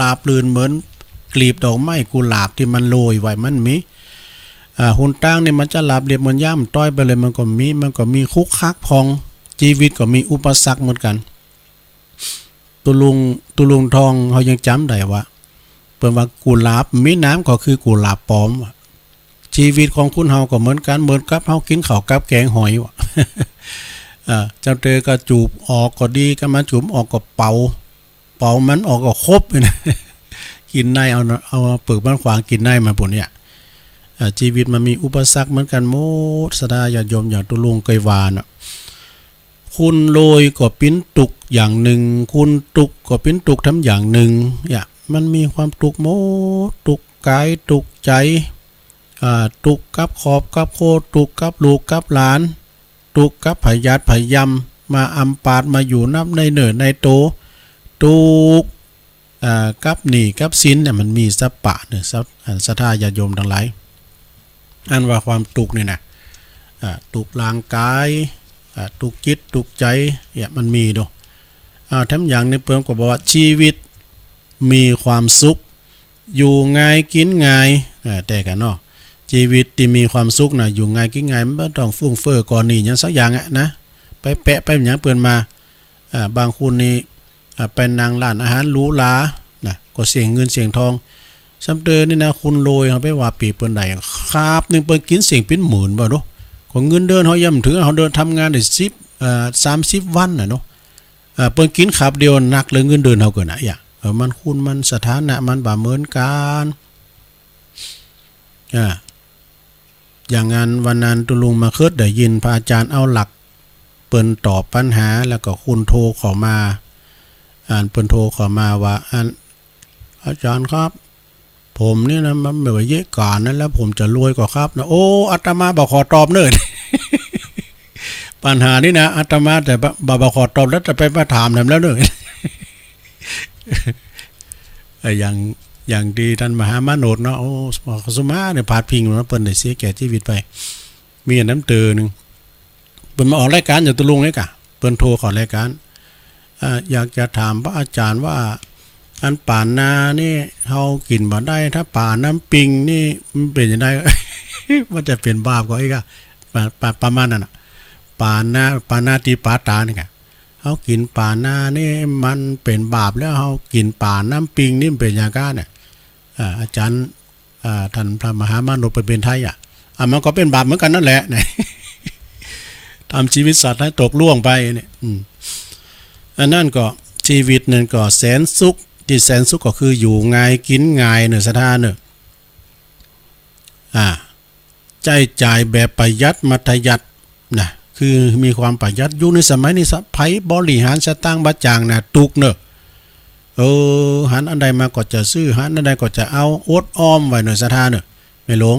ลาบลื่นเหมือนกลีบดอกไม้กุหลาบที่มันโรยไว้มันมีหุ่นตั้งเนี่ยมันจะหลับเรียบเหมือนย่ำต้อยไปเลยมันก็มีคุกคักพองชีวิตก็มีอุปสรรคเหมือนกันตุลุงทองเขายังจำได้ว่าเปิดว่ากุหลาบมีน้ำก็คือกุหลาบปลอมชีวิตของคุณเฮาก็เหมือนกันเหมือนกับเฮากินข้าวกับแกงหอยวะเจ้าเตยก็จูบออกก็ดีก็มาจูบออกก็เป่ามันออกก็ครบเลยนะกินในเอาเปลือกมันขวางกินในมาปุ่นเนี่ยชีวิตมันมีอุปสรรคเหมือนกันโมดสดาญาติโยมอย่างตุลุงเคยวานคุณโรยก็ปิ้นตุกอย่างหนึ่งคุณตุกก็ปิ้นตุกทำอย่างหนึ่งเนี่ยมันมีความตุกโมตุกกายตุกใจตุกกับขอบกับโคตุกกับลูกกับหลานตุกกับพยาธิพยำมาอำปาดมาอยู่นับในเหนือในโตตุกกับหนีกับสินเนี่ยมันมีสัพปะเนี่ยสัทธาญาติโยมทั้งหลายอันว่าความตุกเนี่ยนะตุกร่างกายตุกจิตตุกใจเนี่ยมันมีดูทั้งอย่างนี้เพิ่มก็บอกว่าชีวิตมีความสุขอยู่ง่ายกินง่ายแต่กันเนาะชีวิตที่มีความสุขนะอยู่ง่ายกินง่ายไม่ต้องฟุ้งเฟ้อก่อนนี่ยังสักอย่างนะไปแปะไปอย่างเปิ่นมาบางคนนี่เป็นนางร้านอาหารหรูหรานะก็เสียงเงินเสียงทองซ้ำเตือนนี่นะคุณโรยเขาไปว่าปีเปิ้นใดครับนึงเปิ้นกินเสียงเป็นหมื่นบ่เนาะของเงินเดือนเขาย่ำถึงเขาเดินทำงานได้30 วันน่ะเนาะเปิ้นกินขับเดียวนักเลยเงินเดือนเขาเกินอ่ะมันคุณมันสถานะมันบ่เหมือนกันอย่างงานวันนั้นตุลุงมาเคิดได้ยินพระอาจารย์เอาหลักเปิ้นตอบปัญหาแล้วก็คุณโทรขอมาเปิ้นโทรขอมาว่าอาจารย์ครับผมนี่นะมันไม่ว่าเยอะก่อนนั้นแล้วผมจะรวยกว่าครับนะโอ้อาตมาบอกขอตอบเนิ่น ปัญหานี่นะอาตมาแต่บอกขอตอบแล้วจะไปมาถามทำแล้วเนิ่น อย่างดีท่านมหามโนดเนาะโอ้สมาเนี่ยพาดพิงนะเปิ้นได้เสียแก่ชีวิตไปมีน้ำเตือนึงเปิ้นมาออกรายการอยู่ตุลุงนี่กะเปิ้นโทรขอรายการอยากจะถามพระอาจารย์ว่าอันป่านนานี่เฮากินบ่ได้ถ้าป่าน้ำปิงนี่มันเป็นยังไง มันจะเป็นบาปก็อีกประมาณนั้นน่ะป่านาตีป่าตานี่กะเฮากินป่านานี่มันเป็นบาปแล้วเฮากินป่าน้ำปิงนี่มันเป็นอย่างก้าเนี่ยอาจารย์ท่านพระมหามนุษย์เป็นไทยมันก็เป็นบาปเหมือนกันนั่นแหละเนี่ย ทำชีวิตสัตว์ให้ตกล่วงไปเนี่ยอันนั้นก็ชีวิตนั่นก็แสนสุขที่แสนสุขก็คืออยู่ง่ายกินง่ายเนี่ยสถานเนี่ยใจจ่ายแบบประหยัดมัธยัตินะคือมีความประหยัดอยู่ในสมัยนี้ไผบริหารสตางค์บะจางนะตุกเนอะหันอันใดมาก็จะซื้อหันอันใดก็จะเอาอดอ้อมไว้หน่อยสถานเนอะไม่หลง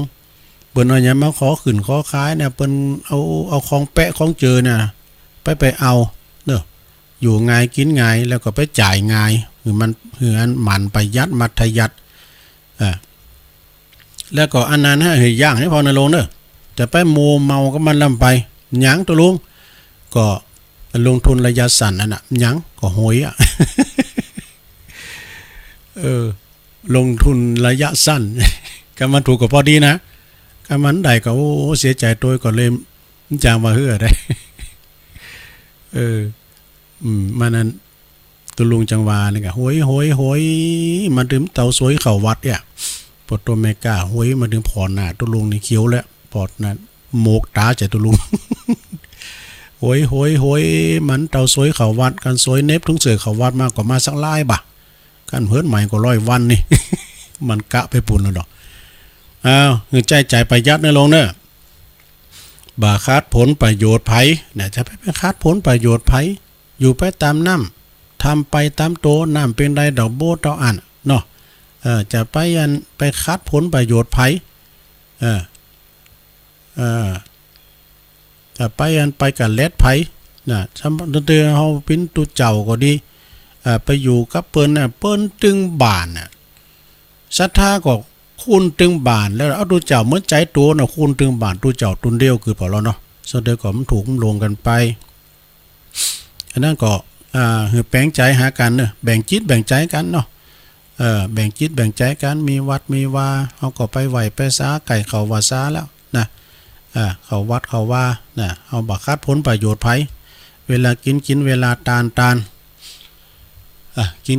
เปิ้นเอาหยังมาขอขึ้นขอขายเนี่ยเปิ้นเอาของแปะของเจอเนี่ยไปเอาเนอะอยู่ง่ายกินง่ายแล้วก็ไปจ่ายง่ายคือมันมันประหยัดมัธยัติแล้วก็อันนั้นให้ย่างให้พอในโรงเนอะแต่ไปโมเมาก็มันลำไปหยังตัวลุงก็ลงทุนระยะสั้นนั่นน่ะหยังก็โหยลงทุนระยะสั้นก็มันถูกก็พอดีนะก็มันได้ก็โอ้เสียใจตัวก็เลยจางมาเฮือได้มันนั้นตุลุงจังหวานี่ก็โหยมันถึงเตาสวยเข้าวัดเนี่ยปอดตัวเมกาโหยมาถึงพอหน้าตุลุงนี่เขียวแล้วปอดนั้นโมกตาใจตุลุง โหยมันเตาสวยเข้าวัดกันสวยเน็บทุงเสือเข้าวัดมากกว่ามาสักลายบ่ะกันเพิ่นใหม่ก็100 วันนี่ มันกะไปปุ่นแล้วดอกเงินใจประหยัดในลงเนอะบ่าคาดผลประโยชน์ไผเนี่ยจะไปคาดผลประโยชน์ไผอยู่ไปตามน้ำทำไปตามโตน้ำเป็นใดดอกโบเต้าอันเนาะจะไปคาดผลประโยชน์ไผจะไปกับเลดไผน่ะสมมุติเฮาเป็นตัวเจ้าก็ดีไปอยู่กับเปิ้นน่ะเปิ้นตึงบ้านน่ะศรัทธาก็คุณตึงบ้านแล้วเอาตัวเจ้าเหมือนใจตัวน่ะคุณตึงบ้านตัวเจ้าตุนเดียวคือพอแล้วเนาะสุดท้ายก็มันถูกลงกันไปอันนั้นก็แปลงใจหากันเนอะแบ่งจิตแบ่งใจกันเนาะ แบ่งจิตแบ่งใจกันมีวัดมีว่าเฮาก็ไปไหวไปซาไก่เขาว่าซาแล้วนะเขาวัดเขาว่านะเฮาบ่คัดผลประโยชน์ไผเวลากินเวลาตาน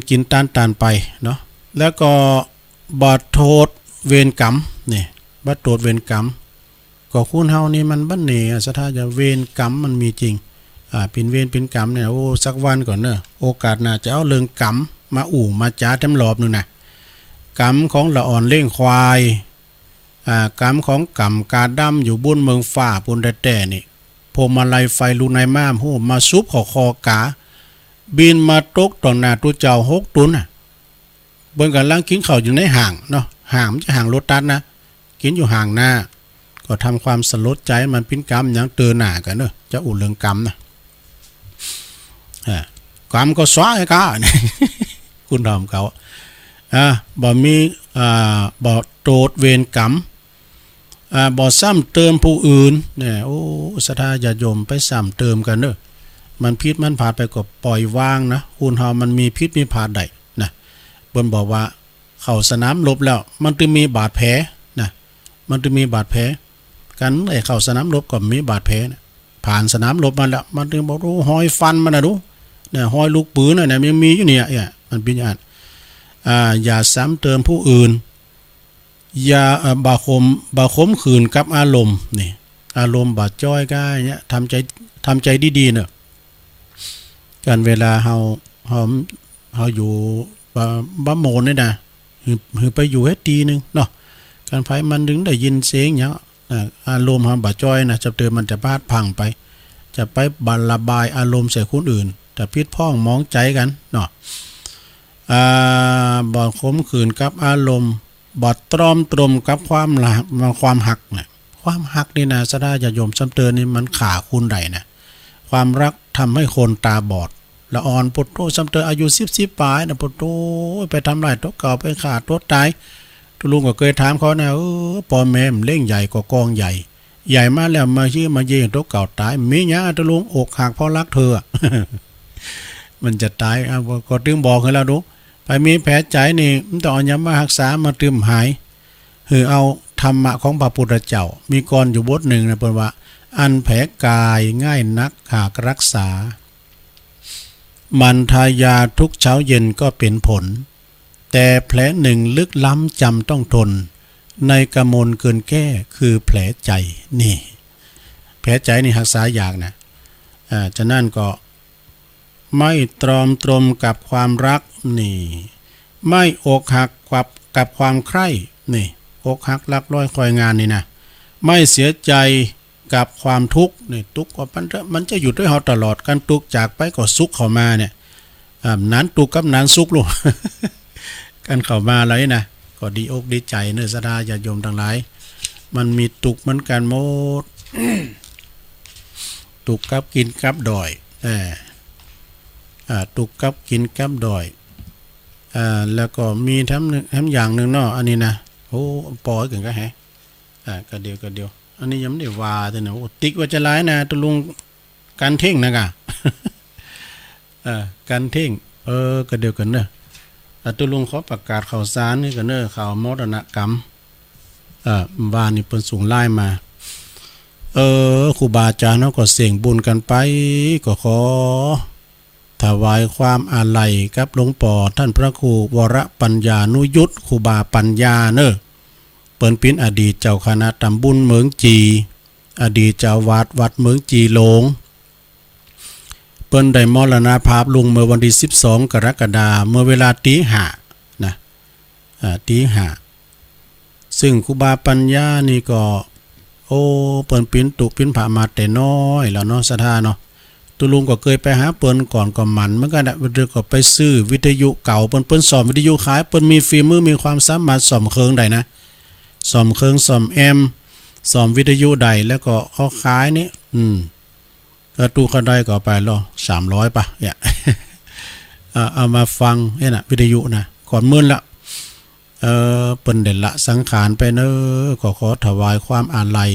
กินตานไปเนาะแล้วก็บ่โทษเวรกรรมนี่บ่โทษเวรกรรมก็คุณเฮานี่มันบัดนี้สถาจะเวรกรรมมันมีจริงเป็นเวรเป็นกรรมเนี่ยโอ้สักวันก่อนเนอะโอกาสหน้าจะเอาเรื่องกรรมมามาจ้าเต็มรอบนึงนะกรรมของละอ่อนเล่งควายกรรมของกรรมกาดำอยู่บุญเมืองฝ่าปุนแต่นี่พวงมาลัยไฟลูในม่ามโหมาซุบคอกาบินมาตกต่อหน้าตัวเจ้า6ตุนน่ะเบิ่งกันลังกินข้าวอยู่ในห่างเนาะห่างมันจะห่างรถตัดนะกินอยู่ห่างหน้าก็ทำความสลดใจมันเป็นกรรมอย่างเตือนหน้ากันเนอะจะอุ่นเรื่องกรรมนะกรรมก็ซ้อยก้าคุณทำเขาบ่มีบ่โตดเวรกรรมบ่ซ้ำเติมผู้อื่นเนี่ยโอ้ศรัทธาญาติโยมไปซ้ำเติมกันเนอะมันพิษมันผาดไปก็ปล่อยวางนะคุณเฮามันมีพิษมีผาดได้นะเพิ่นบอกว่าเข้าสนามรบแล้วมันจะมีบาดแผลนะมันจะมีบาดแผลกันเข้าสนามรบก็มีบาดแผลนะผ่านสนามรบมาแล้วมันถึงบอกรู้หอยฟันมันนะดูเนี่ยหอยลูกปืนน่ะยังมีอยู่เนี่ยมันเป็นอย่างอย่าซ้ำเติมผู้อื่นอย่าบาคมขืนกับอารมณ์นี่อารมณ์บาดจ้อยก้าเนี่ยทำใจดีๆเนอะการเวลาเฮาอยู่บ้าโมนนี่นะคือไปอยู่ให้ดีนึงเนาะการไฟมันถึงได้ยินเสียงอย่างอารมณ์เฮาบาดจ้อยนะจะเติมมันจะพลาดพังไปจะไปบรรระบายอารมณ์ใส่คนอื่นแต่พิษพ้องมองใจกันเนาะบ่ขมขืนกับอารมณ์บ่ตรอมตรมกับความหักเนี่ยความหักนี่นะสดาญาโยมซ้ำเตือนนี่มันขาคุณใดนะความรักทำให้คนตาบอดละอ่อนปุตโตซ้ำเตือนอายุ10ปลายนะปุตโตไปทำลายตัวเก่าไปฆ่าตัวตายตุลุงก็เคยถามเขานะปอแม่เล่งใหญ่กว่ากองใหญ่มาแล้วมาชื่อมาเยี่ยงตัวเก่าตายมีหยังตุลุงอกหักเพราะรักเธอ มันจะตายก็ตึงบอกให้เราดูไปมีแผลใจนี่มันต้องเอายามารักษามาเติมหายคือเอาธรรมะของพระพุทธเจ้ามีกรอยู่บทหนึ่งนะเพิ่นว่าอันแผลกายง่ายนักหากรักษามันทายาทุกเช้าเย็นก็เป็นผลแต่แผลหนึ่งลึกล้ำจำต้องทนในกมลเกินแก้คือแผลใจนี่แผลใจนี่รักษาอยากนะจะนั่นก็ไม่ตรอมตรมกับความรักนี่ไม่อกหักกับความใคร่นี่อกหักรักร้อยคอยงานนี่นะไม่เสียใจกับความทุกข์นี่ทุกข์ก็มันจะอยู่ด้วยเราตลอดการทุกข์จากไปก็สุขเข้ามาเนี่ยนั้นทุกข์กับนั้นสุขลูก กันเข้ามาอะไรนะก็ดีอกดีใจเนื้อศรัทธาญาติโยมทั้งหลายมันมีทุกข์เหมือนกันหมด ทุกข์กับกินกับดอยตุกกับกินกับดอยแล้วก็มีทั้งอย่างหนึ่งเนาะอันนี้นะโอ้ปอยกันก็แฮะก็เดียวอันนี้ยังไม่ได้ว่าแต่นะโอ้ติ๊กว่าจะร้ายนะตุลุงการเท่งนะกะ การเท่งก็เดียวกันเนอะตุลุงเขาประกาศข่าวสารนี่กันเนอะข่าวมรณกรรมบ้านนี่เพิ่นสูงไล่มาครูบาอาจารย์เนาะก็เสี่ยงบุญกันไปก็ขอถวายความอาลัยกับหลวงปู่ท่านพระครูวรปัญญานุยุตครูบาปัญญาเนอะเปิ้นเป็นอดีตเจ้าคณะตำบลเมืองจีอดีตเจ้าวัดเมืองจีหลงเปิ้นได้มรณภาพลงเมื่อวันที่12กรกฎาคมเมื่อเวลาตี 5นะตี 5ซึ่งครูบาปัญญานี่ก็เปิ้นเป็นตุเป็นผามาแต่น้อยแล้วเนาะศรัทธาเนาะตุลุงก็เคยไปหาเปิ้นก่อนก็มันเหมือนกันเดี๋ยวก็ไปซื้อวิทยุเก่าเปิ้นสอนวิทยุขายเปิ้นมีฝีมือมีความสามารถซ่อมเครื่องได้นะซ่อมเครื่องซ่อมแอมซ่อมวิทยุได้แล้วก็เขาขายนี่ก็ตู้เขาได้ก็ไปละ300ป่ะเนี่ย เอามาฟังเนี่ยนะวิทยุนะก่อนมื้อละเปิ้นได้ละสังขารไปเนขอถวายความอาลัย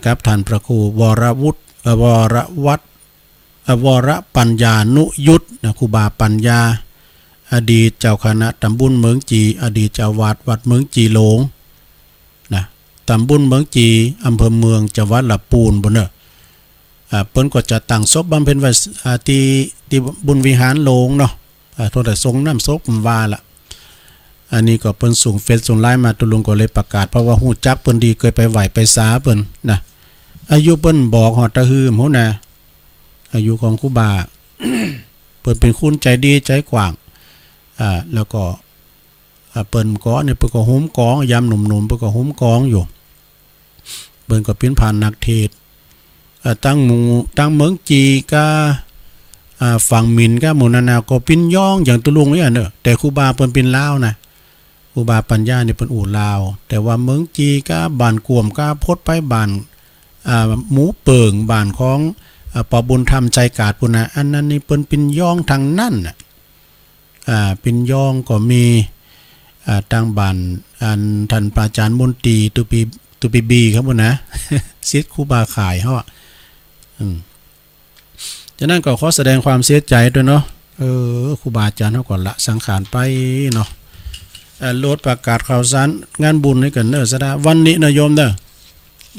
กับท่านพระครูวรปัญญานุยุตนะครูบาปัญญา อดีตเจ้าคณะตำบลเมืองจีอดีตเจ้าวาดวัดเมืองจีหลงนะตำบลเมืองจีอำเภอเมืองจังหวัดลำพูนบนเนอะเปิ้นก็จะตั้งศพบำเพ็ญไว้ที่บุญวิหารหลงเนาะโทษแต่ทรงน้ำศพผมว่าละอันนี้ก็เปิ้นส่งเฟซส่งไลน์มาตุลุงก็เลยประกาศเพราะว่าฮู้จักเปิ้นดีเคยไปไหว้ไปสาเปิ้นนะอายุเปิ้นบอกฮอดตะฮืมโหนะอายุของครูบา เปิ้นเป็นคนใจดีใจกว้างแล้วก็เปิ้นก็เนี่ยเปิ้นก็โหมกองยามหนุ่มๆเปิ้นก็โหมกองอยู่เปิ้นก็เป็นผ่านนักเทศตั้งเมืองจีก็ฝั่งมินก็หมู่นานาก็ปิ้นย่องอย่างตุลุงเนี่ยเนอะแต่ครูบาเปิ้นเป็นลาวนะครูบาปัญญาเนี่ยเปิ้นอู่ลาวแต่ว่าเมืองจีก็บ้านกวมก็พดไปบ้านหมูเปิงบ้านของปอบุญธรรมใจกาดพุ่นน่ะอันนั้นนี่เปิ้นปิ้นย่องทางนั่นน่ะปิ้นย่องก็มีทางบ้านท่านพระอาจารย์มนตรีตุปีบีครับพุ่นนะศิษย์ครูบาขายเฮาฉะนั้นก็ขอแสดงความเสียใจด้วยเนาะครูบาอาจารย์เฮาก็ละสังขารไปเนาะโลดประกาศข่าวสารงานบุญให้กันเด้อซะดาวันนี้นะโยมเด้อ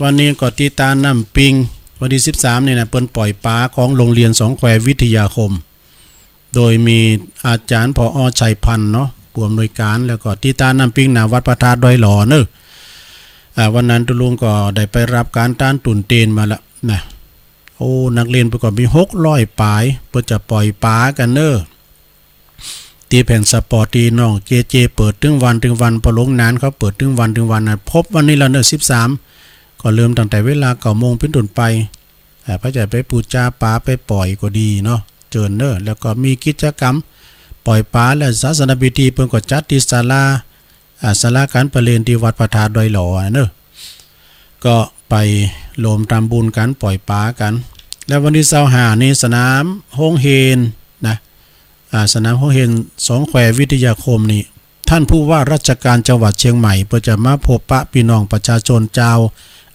วันนี้ก็ตีตาน้ำปิงวันที่13นี่นะเปิ้นปล่อยปลาของโรงเรียนสองแคววิทยาคมโดยมีอาจารย์ผอ.ชัยพันธ์เนาะผู้อำนวยการแล้วก็ตีตาน้ำปิงหน้าวัดพระธาตุดอยหล่อเนอะวันนั้นตุลุงก็ได้ไปรับการต้านตุ่นเตนมาละนะโอ้นักเรียนประกอบมี600ปลายเพื่อจะปล่อยปลากันเนอะตีแผ่นสปอร์ตตีน้องเจเปิดถึงวันพอลงนานเขาเปิดถึงวันนะพบวันนี้แล้วเนอะ13ก็เริ่มตั้งแต่เวลา9 โมงเป็นต้นไปพระจะไปปูจาปลาไปปล่อยก็ดีเนาะเจิญเนอะแล้วก็มีกิจกรรมปล่อยปลาและศาสนพิธีเพิ่นก็จัดที่ศาลาการประเรียนที่วัดพระธาตุดอยหล่อเนอะก็ไปรวมทำบุญกันปล่อยปลากันแล้ววันที่25นี้สนามโฮงเฮนนะสนามโฮงเฮนสองแคววิทยาคมนี่ท่านผู้ว่าราชการจังหวัดเชียงใหม่เพื่อจะมาพบปะพี่น้องประชาชนชาว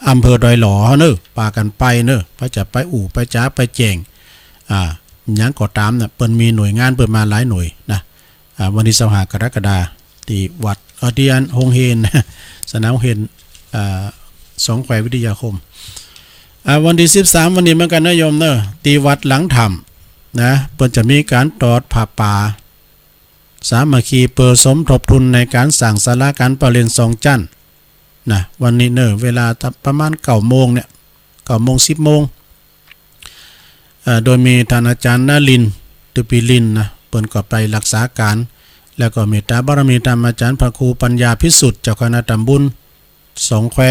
อำเภอดอยหล่อเนอะปากันไปเนอะเพื่อจะไปอู่ไปจ้าไปแจงยังก็ตามนะเปิ้นมีหน่วยงานเปิ้นมาหลายหน่วยนะวันที่25 กรกฎาคมที่วัดที่อันโฮงเฮนสนามโฮงเฮนสองแคววิทยาคมวันที่13วันนี้เหมือนกันนะโยมเนอะที่วัดหลังถ้ำนะเปิ้นจะมีการตอดผ้าป่าสามัคคีเปิดสมทบทุนในการสั่งศาลาการประเรียน2 จั่นนะวันนี้เนอะเวลาประมาณ9 โมงเนี่ย9 โมง 10 โมงโดยมีท่านอาจารย์นลินตุปิลินนะเปิ้นก็ไปรักษาการแล้วก็เมตตาบารมีธรรมอาจารย์พระครูปัญญาพิสุทธิ์เจ้าคณะตำบลสองแคว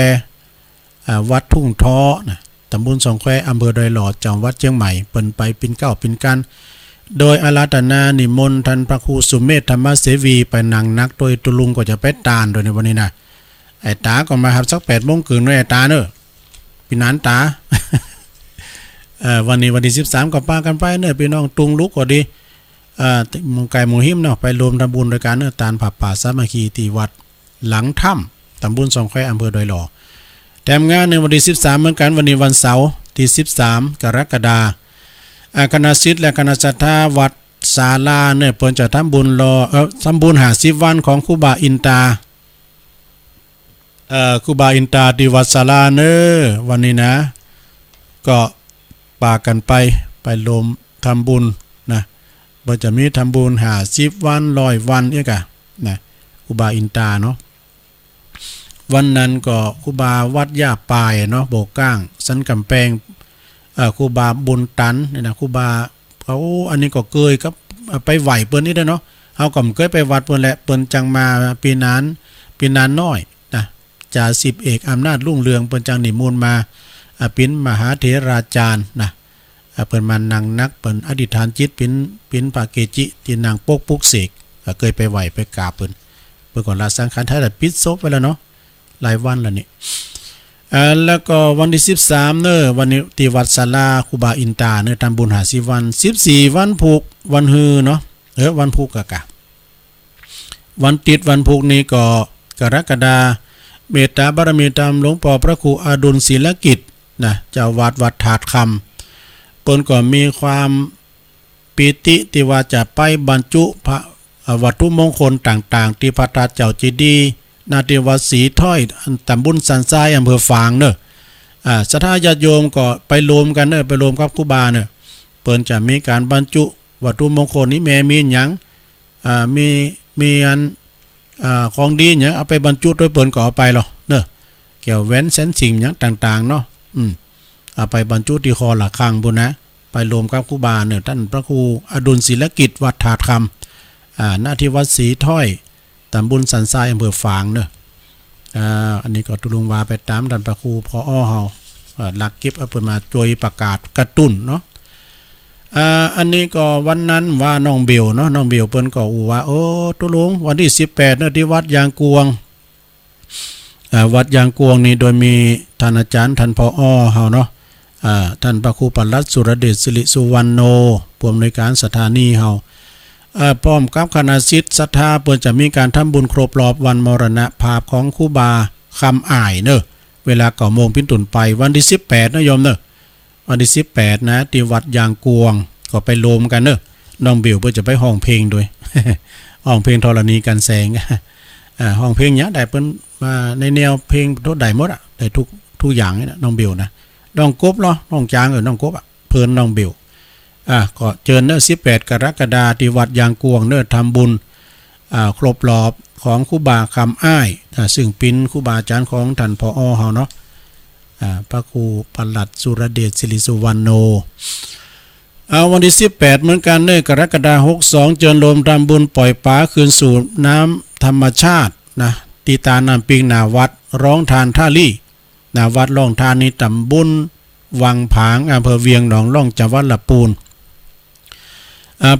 วัดทุ่งท้อนะตำบลสองแควอำเภอดอยหล่อจังหวัดเชียงใหม่เปิ้นไปปิ่นเก้าปิ่นกันโดยอาราธนานิมนต์ท่านพระครูสุเมธธรรมเสวีไปนั่งนักโดยตุลุงก็จะไปตานโดยในวันนี้นะไอ้ตาก็มาครับสัก8 โมงคืนด้วยไอ้ตาเนอะพี่นันตา วันนี้วันที่13ก็ปากันไปเนอะพี่น้องตุงลุกก็ดีมุงไก่หมูหิมเนาะไปรวมทำบุญโดยการเนอะตานผับป่าสามัคคีที่วัดหลังถ้ำตำบลสองแควอำเภอดอยหล่อแถมงานในวันที่13เหมือนกันวันนี้วันเสาร์ที่13 กรกฎาคณะศิษย์และคณะศรัทธาวัดศาลาเนี่ยเพิ่นจะทำบุญทำบุญ50 วันของครูบาอินตาครูบาอินตาที่วัดศาลาเนอะวันนี้นะก็ปากันไปรวมทำบุญนะเพิ่นจะมีทำบุญ50 วัน100 วันเนี่ยกะนะครูบาอินตาเนาะวันนั้นก็ครูบาวัดย่าปายเนาะโบกก้างสันกำแพงครูบาบุญตันนี่นะครูบาเขาอันนี้ก็เคยครับไปไหวเปิ้นนี่ได้เนาะเฮาก็เคยไปวัดเปิ้นแหละเปิ้นจังมาปีนั้นน้อยนะจ่า10 เอกอำนาจรุ่งเรืองเปิ้นจังนิมนต์มาเป็นมหาเถราจารย์นะเปิ้นมานั่งนักเปิ้นอธิษฐานจิตเป็นปาเกจิที่นางปกปุกเสกเคยไปไหวไปกราบเปิ้นก่อนลาสังขารท้ายแต่ปิดศพไปแล้วเนาะหลายวันแล้วนี่แล้วก็วันที่13เนอะวันนี้ที่วัดศาลาครูบาอินตาเนอะทำบุญ50 วัน14วันผูกวันฮือเนาะวันผูกกะวันติดวันผูกนี้ก็กรกฎาคมเมตตาบารมีธรรมหลวงพ่อพระครูอดุลศิลกิจนะเจ้าวัดถาดคำเปิ้นก็มีความปิติที่ว่าจะไปบรรจุพระ วัตถุมงคลต่างๆที่พระธาตุเจ้าเจดีย์นาที่วัดศรีถ้อยตำบลสันทรายอำเภอฝางเนอะศรัทธาญาติโยมก็ไปรวมกันเนอะไปรวมกับครูบาเนอะเปิ้นจะมีการบรรจุวัตถุมงคลนี้แม่มีหยังมีอันของดีหยังเอาไปบรรจุโดยเปิ้นก็เอาไปหรอเนอะเกี่ยวแหวนเส้นสิ่งหยังต่างๆเนาะเอาไปบรรจุที่คอหลักคังบุญนะไปรวมกับครูบาเนอะท่านพระครูอดุลศิลกิจวัดถาดคำหน้าที่วัดศรีถ้อยตำบลสันทรายอำเภอฝางเนอะอันนี้ก็ตุลุงวาไปตามท่านพระครูพอเฮาหลักกิบเอาเปิดมาจวยประกาศกระตุ้นเนาะอันนี้ก็วันนั้นว่าน้องเบลเนาะน้องเบลเปิ้นก็ว่าโอ้ตุลุงวันที่18เนอะที่วัดยางกวงวัดยางกวงนี่โดยมีท่านอาจารย์ท่านพอเฮาเนาะท่านพระครูปลัดสุรเดชสิริสุวรรณโนผู้อำนวยการสถานีเฮาพร้อมกับคณะศิษย์ศรัทธาเปิ้นจะมีการทำบุญครบรอบวันมรณภาพของครูบาคำอ้ายเนอะเวลา9 โมงเป็นต้นไปวันที่18นะโยมเนอะวันที่18นะที่วัดยางกวงก็ไปรวมกันเนอะน้องเบลเปิ้นจะไปห้องเพลงด้วย ห้องเพลงธรณีกันแสงห้องเพลงเนี้ยได้เปิ้นมาในแนวเพลงทุกใดหมดได้ทุกอย่างนี่นะน้องเบลนะน้องกบเนาะน้องจางน้องกบเพิ่นน้องเบลก็เชิญเนอะ18 กรกฎาคมที่วัดยางกวงเนอะทำบุญครบรอบของครูบาคำอ้ายซึ่งเป็นครูบาอาจารย์ของท่านพอเฮาเนาะพระครูปลัดสุรเดชสิริสุวรรณโนวันที่18เหมือนกันเนอะกรกฎาคม62เจิญรวมทำบุญปล่อยปลาคืนสู่น้ำธรรมชาตินะตีตาน้ำปิงนาวัดร้องทานท่าลี่นาวัดร้องทานนี้ตำบลวังผางอำเภอเวียงหนองล่องจังหวัดลำพูน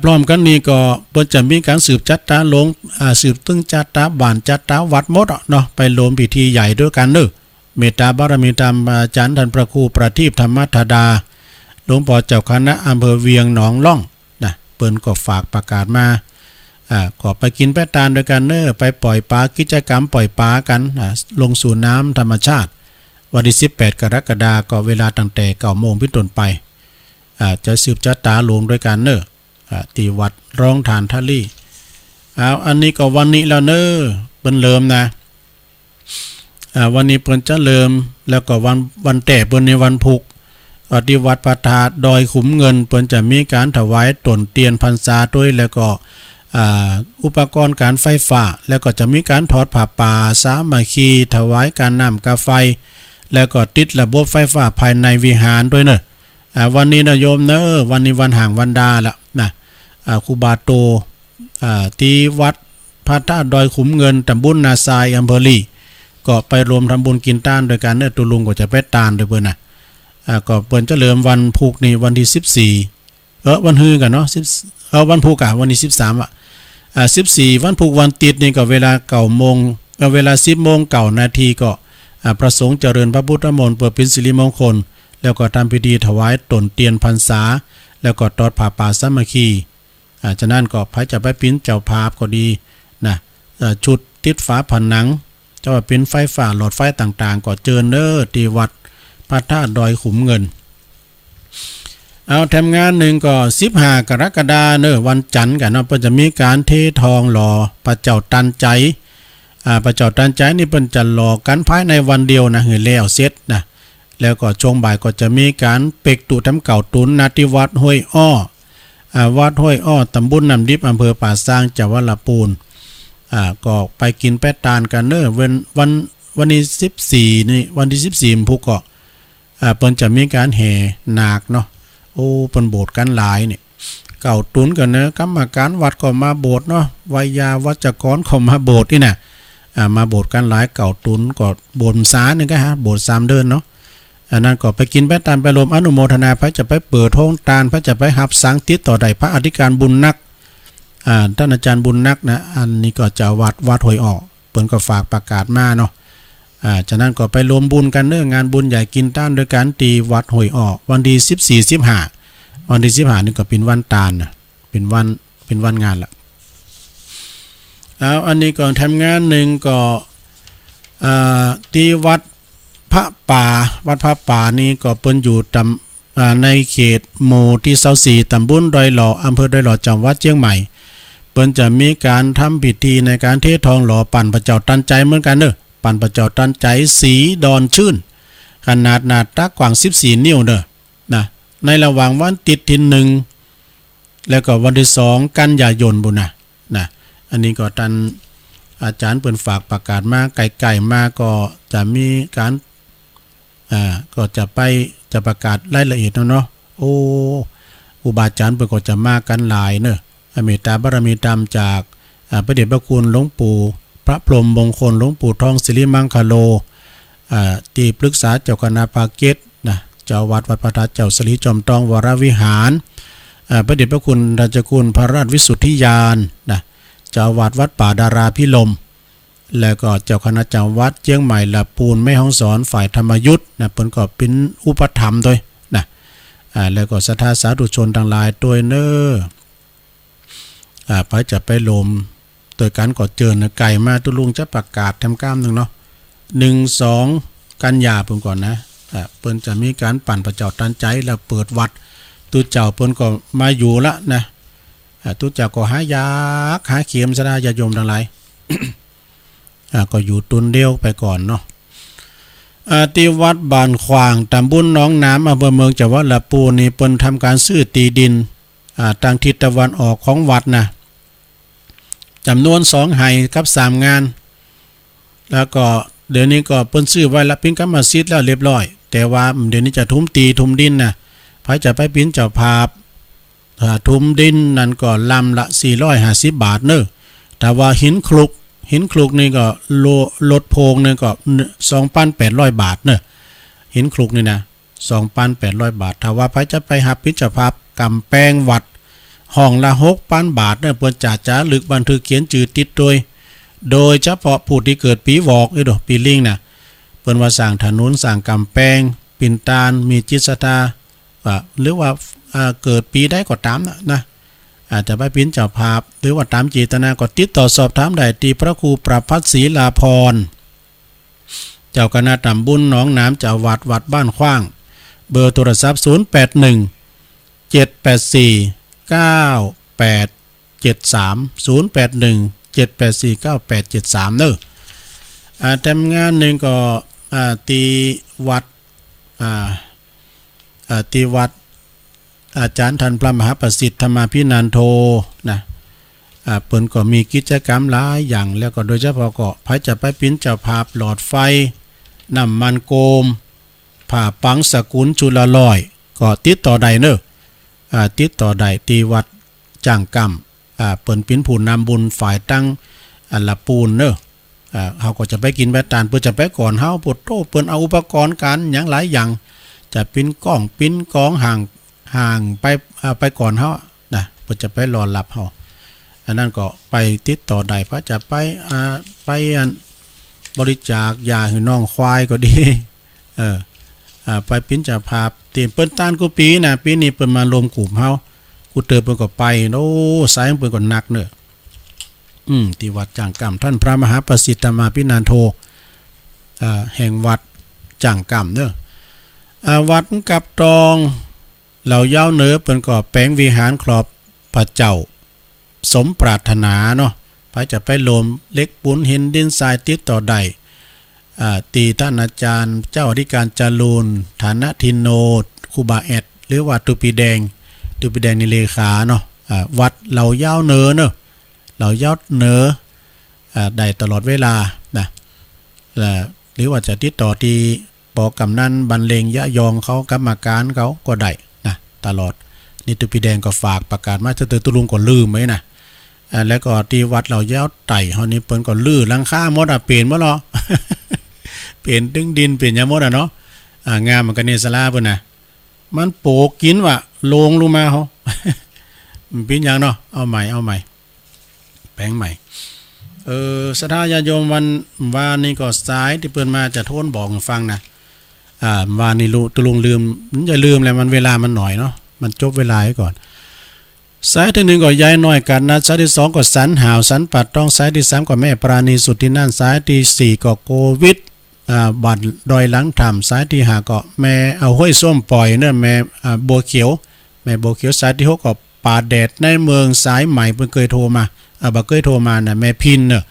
พร้อมกันนี้ก็เปิ้นจะมีการสืบจัดตาลงสืบตึงจัดตาบ้านจัดตาวัดหมดเนาะไปรวมพิธีใหญ่ด้วยกันเด้อเมตตาบารมีธรรมอาจารย์ท่านพระครูประทีปธรรมธดาหลวงพ่อเจ้าคณะอำเภอเวียงหนองล่องนะเปิ้นก็ฝากประกาศมาก็ไปกินไปทานด้วยกันเด้อไปปล่อยปลากิจกรรมปล่อยปลากันลงสู่น้ำธรรมชาติวันที่18 กรกฎาคมก็เวลาตั้งแต่9 โมงเป็นต้นไปจะสืบจัดตาลงด้วยกันเด้อที่วัดร้องฐานท่าลี่อันนี้ก็วันนี้แล้วเนอะเปิ้นเริ่มนะวันนี้เปิ้นจะเริ่มแล้วก็วันแต่เปิ้นในวันพุกที่วัดพระธาตุดอยขุมเงินเปิ้นจะมีการถวายตนเตียนพรรษาด้วยแล้วก็อุปกรณ์การไฟฟ้าแล้วก็จะมีการทอดผ้าป่าสามัคคีถวายการน้ำกาไฟแล้วก็ติดระบบไฟฟ้าภายในวิหารด้วยเนอะวันนี้นะโยมเนอะวันนี้วันห่างวันดาละนะครูบาโตที่วัดพระธาตุดอยขุมเงินตำบลนาทรายอำเภอลีก็ไปรวมทำบุญกินต้านโดยการเนอะตุลุงก็จะไปตานด้วยเพิ่นนะก็เปิ้นจะเริ่มวันพุกนี่วันที่14วันฮือกันเนาะวันพุกวันที่1314วันพุกวันติดนี่ก็เวลา9 โมงเวลา10 โมง 9 นาทีก็ประสงค์เจริญพระพุทธมนต์เพื่อเป็นสิริมงคลแล้วก็ทำพิธีถวายตนเตียนพรรษาแล้วก็ทอดผ้าป่าสามัคคีฉะนั้นก็พระจะไปปิ้นเจ้าภาพก็ดีนะชุดติดฝาผนังจะว่าเป็นไฟฟ้าหลอดไฟต่างๆก็เจิญเด้อที่วัดพระธาตุดอยขุมเงินทำงานหนึ่งก็15 กรกฎาคมเนอะวันจันทร์กันเนาะเพิ่นจะมีการเททองหล่อพระเจ้าตันใจพระเจ้าตันใจนี่เพิ่นจะหล่อกันภายในวันเดียวนะให้แล้วเสร็จนะแล้วก็ช่วงบ่ายก็จะมีการเป็กตุทำเก่าตุนณที่วัดห้วยอ้อวัดห้วยอ้อตำบลน้ำดิบอำเภอป่าซางจังหวัดลำพูนก็ไปกินแป้ตานกันเนอะวันที่14นี่วันที่14พุกก็เพิ่นจะมีการแห่นาคเนาะโอ้เพิ่นโบสถ์กันหลายนี่เก่าตุนกันเนอะกรรมการวัดก็มาโบสถ์เนาะวิยาวัจกรเข้ามาโบสถ์นี่นะมาโบสถ์กันหลายเก่าตุนก็โบสถ์ษานึงก็ฮะโบสถ์3 เดือนเนาะอันนั้นก็ไปกินไปตานไปรวมอนุโมทนาพระจะไปเปิดห้องตาลพระจะไปหับสังติดต่อใดพระอธิการบุญนักท่านอาจารย์บุญนักนะอันนี้ก็จะวัดห้วยอ้อเปิ้นก็ฝากประกาศมาเนาะฉะนั้นก็ไปรวมบุญกันเรื่องงานบุญใหญ่กินต้านโดยการตีวัดห้วยอ้อวันที่14 15วันที่15นี่ก็เป็นวันตาลนะเป็นวันงานละอันนี้ก็ทำงานหนึ่งก็ที่วัดพระป่าวัดพระป่านี่ก็เปิ้นอยู่ในเขตหมู่ที่24ตำบลดอยหล่ออำเภอดอยหล่อจังหวัดเชียงใหม่ เปิ้นจะมีการทำพิธีในการเททองหล่อปั่นพระเจ้าตันใจเหมือนกันเด้อปั่นพระเจ้าตันใจสีดอนชื่นขนาดหนาตักกว้าง14นิ้วเด้อนะในระหว่างวันติดที่1แล้วก็วันที่2กันยายนบุญนะอันนี้ก็ท่านอาจารย์เปิ้นฝากประกาศมาไกลๆมาก็จะมีการก็จะประกาศรายละเอียดเนาะโอ้ครูบาอาจารย์เปิ้นก็จะมากันหลายเนอะเมตตาบารมีธรรมจากพระเดชพระคุณหลวงปู่พระพรหมมงคลหลวงปู่ทองศิริมังคโลที่ปรึกษาเจ้าคณะภาค7นะเจ้าวัดพระธาตุเจ้าสลีจอมทองวรวิหารพระเดชพระคุณราชคุณพระราชวิสุทธิยานนะเจ้าวัดวัดป่าดาราพิลมแล้วก็เจ้าคณะจังหวัดเชียงใหม่ละปูนแม่ฮ่องสอนฝ่ายธรรมยุทธนะเปิ้นก็เป็นอุปถัมภ์ด้วยนะแล้วก็ศรัทธาสาธุชนทั้งหลายตัวเนไปจะไปลมโดยการก่อเจอไก่มาตุลุงจะประกาศทำก้ามหนึ่งเนาะ1-2 กันยาเพิ่นก่อนนะเปิ้นจะมีการปั่นพระเจ้าตันใจแล้วเปิดวัดตู้เจ้าเปิ้นก็มาอยู่ละนะตู้เจ้าก็หายากหาเข็มสดาญาโยมทั้งหลาย ก็อยู่ตุนเดียวไปก่อนเนาะที่วัดบ้านขวางตำบลหนองน้ำอำเภอเมืองจังหวัดลำพูนนี่เปิ้นทำการซื้อตีดินทางทิศตะวันออกของวัดนะจำนวน2ไห่กับ3งานแล้วก็เดี๋ยวนี้ก็เปิ้นซื้อไว้ละปิ้นกรรมสิทธิ์แล้วเรียบร้อยแต่ว่าเดี๋ยวนี้จะทุ่มดินนะพระจะไปปิ้นเจ้าภาพทุ่มดินนั่นก็ลำละ450 บาทเนอะแต่ว่าหินคลุกนี่ก็ลดโพงนี่ก็ 2,800 บาทเนอะหินคลุกนี่นะ 2,800 บาทถ้าว่าพระจะไปหับปิ้นเจ้าภาพกำแพงวัดห้องละ 6,000 บาทเนี่ยเปิ้นจ่าลึกบันทึกเขียนจื่อติดโดยเฉพาะผู้ที่เกิดปีวอกปีลิงน่ะเปิ้นว่าสร้างถนนสร้างกำแพงปิ่นตาลมีจิตศรัทธาหรือว่าเกิดปีได้ก็ตามนะอาจจะไปปิ้นเจ้าภาพหรือว่าตามเจตนาก็ติดต่อสอบถามได้ที่พระครูประภัสศรีลาภรณ์เจ้าคณะตำบลหนองน้ำเจ้าวัดบ้านขว้างเบอร์โทรศัพท์081 784 9873 081 784 9873เนอะทำงานหนึ่งก็ตีวัดอาจารย์ท่านพระมหาประสิทธิ์ธรรมาภินันโทนะเปิ้นก็มีกิจกรรมหลายอย่างแล้วก็โดยเฉพาะก็พระจะไปปิ้นเจ้าภาพหลอดไฟน้ำมันโกมผ่าปังสกุลจุลลอยก็ติดต่อใดเนอะติดต่อใดตีวัดจ้างกรรมเปิ้นปิ้นผู้นำบุญฝ่ายตั้งละปูนเนอะเฮาก็จะไปกินไปตานเปิ้นจะไปก่อนเฮาปุดโตเปิ้นเอาอุปกรณ์การอย่างหลายอย่างจะปิ้นกล้องปิ้นกองห่างไปก่อนเฮานะเปิ้นจะไปรอรับเฮาอันนั้นก็ไปติดต่อใดพระจะไปบริจาคยาให้น้องควายก็ดีไปปิ้นจะพาตีเปิ้นต้านกูปีนะปีนี้เปิ้นมารวมกลุ่มเฮากูเติบเปิ้นก็ไปโอ้สายเปิ้นก็หนักเนอะที่วัดจ่างกำท่านพระมหาประสิทธิ์ธรรมาภินันโทแห่งวัดจ่างกำเนอะวัดกับตองเหล่าเย้าเนื้อเปิ้นก็แปลงวิหารครอบพระเจ้าสมปรารถนาเนาะพระจะไปโลมเล็กปุ้นหินดินทรายติดต่อใดตีท่านอาจารย์เจ้าอธิการจารูนฐานะทินโนครูบาแอดหรือว่าตุปีแดงนิเลขาเนาะวัดเหล่าเย้าเนื้อเนาะเหล่าเย้าเนื้อได้ตลอดเวลานะหรือว่าจะติดต่อที่ปอกำนันบรรเลงยะยองเขากรรมการเขาก็ได้นะตลอดนี่ตุปีแดงก็ฝากประกาศมาจะตุลุงก็ลืมไหมนะแล้วก็ที่วัดเหล่าเย้าไต่เฮานี่เปิ้นก็ลื้อหลังคาหมดเปลี่ยนบ่หรอ เปลี่ยนดึงดินเปลี่ยนหยังหมดเนาะงามเหมือนกันนี่ศาลาเพิ่นน่ะมันโปกกินว่ะลงลงมาเฮา มันเป็นหยังเนาะเอาใหม่แปลงใหม่ศรัทธาญาติโยมวันนี้ก็สายที่เปิ้นมาจะโทนบอกฟังนะวันนี้ตุลุงลืมอย่าลืมแหละมันเวลามันหน่อยเนาะมันจบเวลาไว้ก่อนสายที่1ก็ยายน้อยกันนะสายที่2ก็สันหาวสันปัดต้องสายที่3ก็แม่ปราณีสุดที่นั่นสายที่4ก็โควิดบัดดอยหลังถ้ำสายที่5ก็แม่เอาห้วยส้มปล่อยเนี่ยแม่บัวเขียวสายที่6ก็ ป่าแดดในเมืองสายใหม่เพิ่นเคยโทรมาบ่เคยโทรมาน่ะแม่พินเนอะ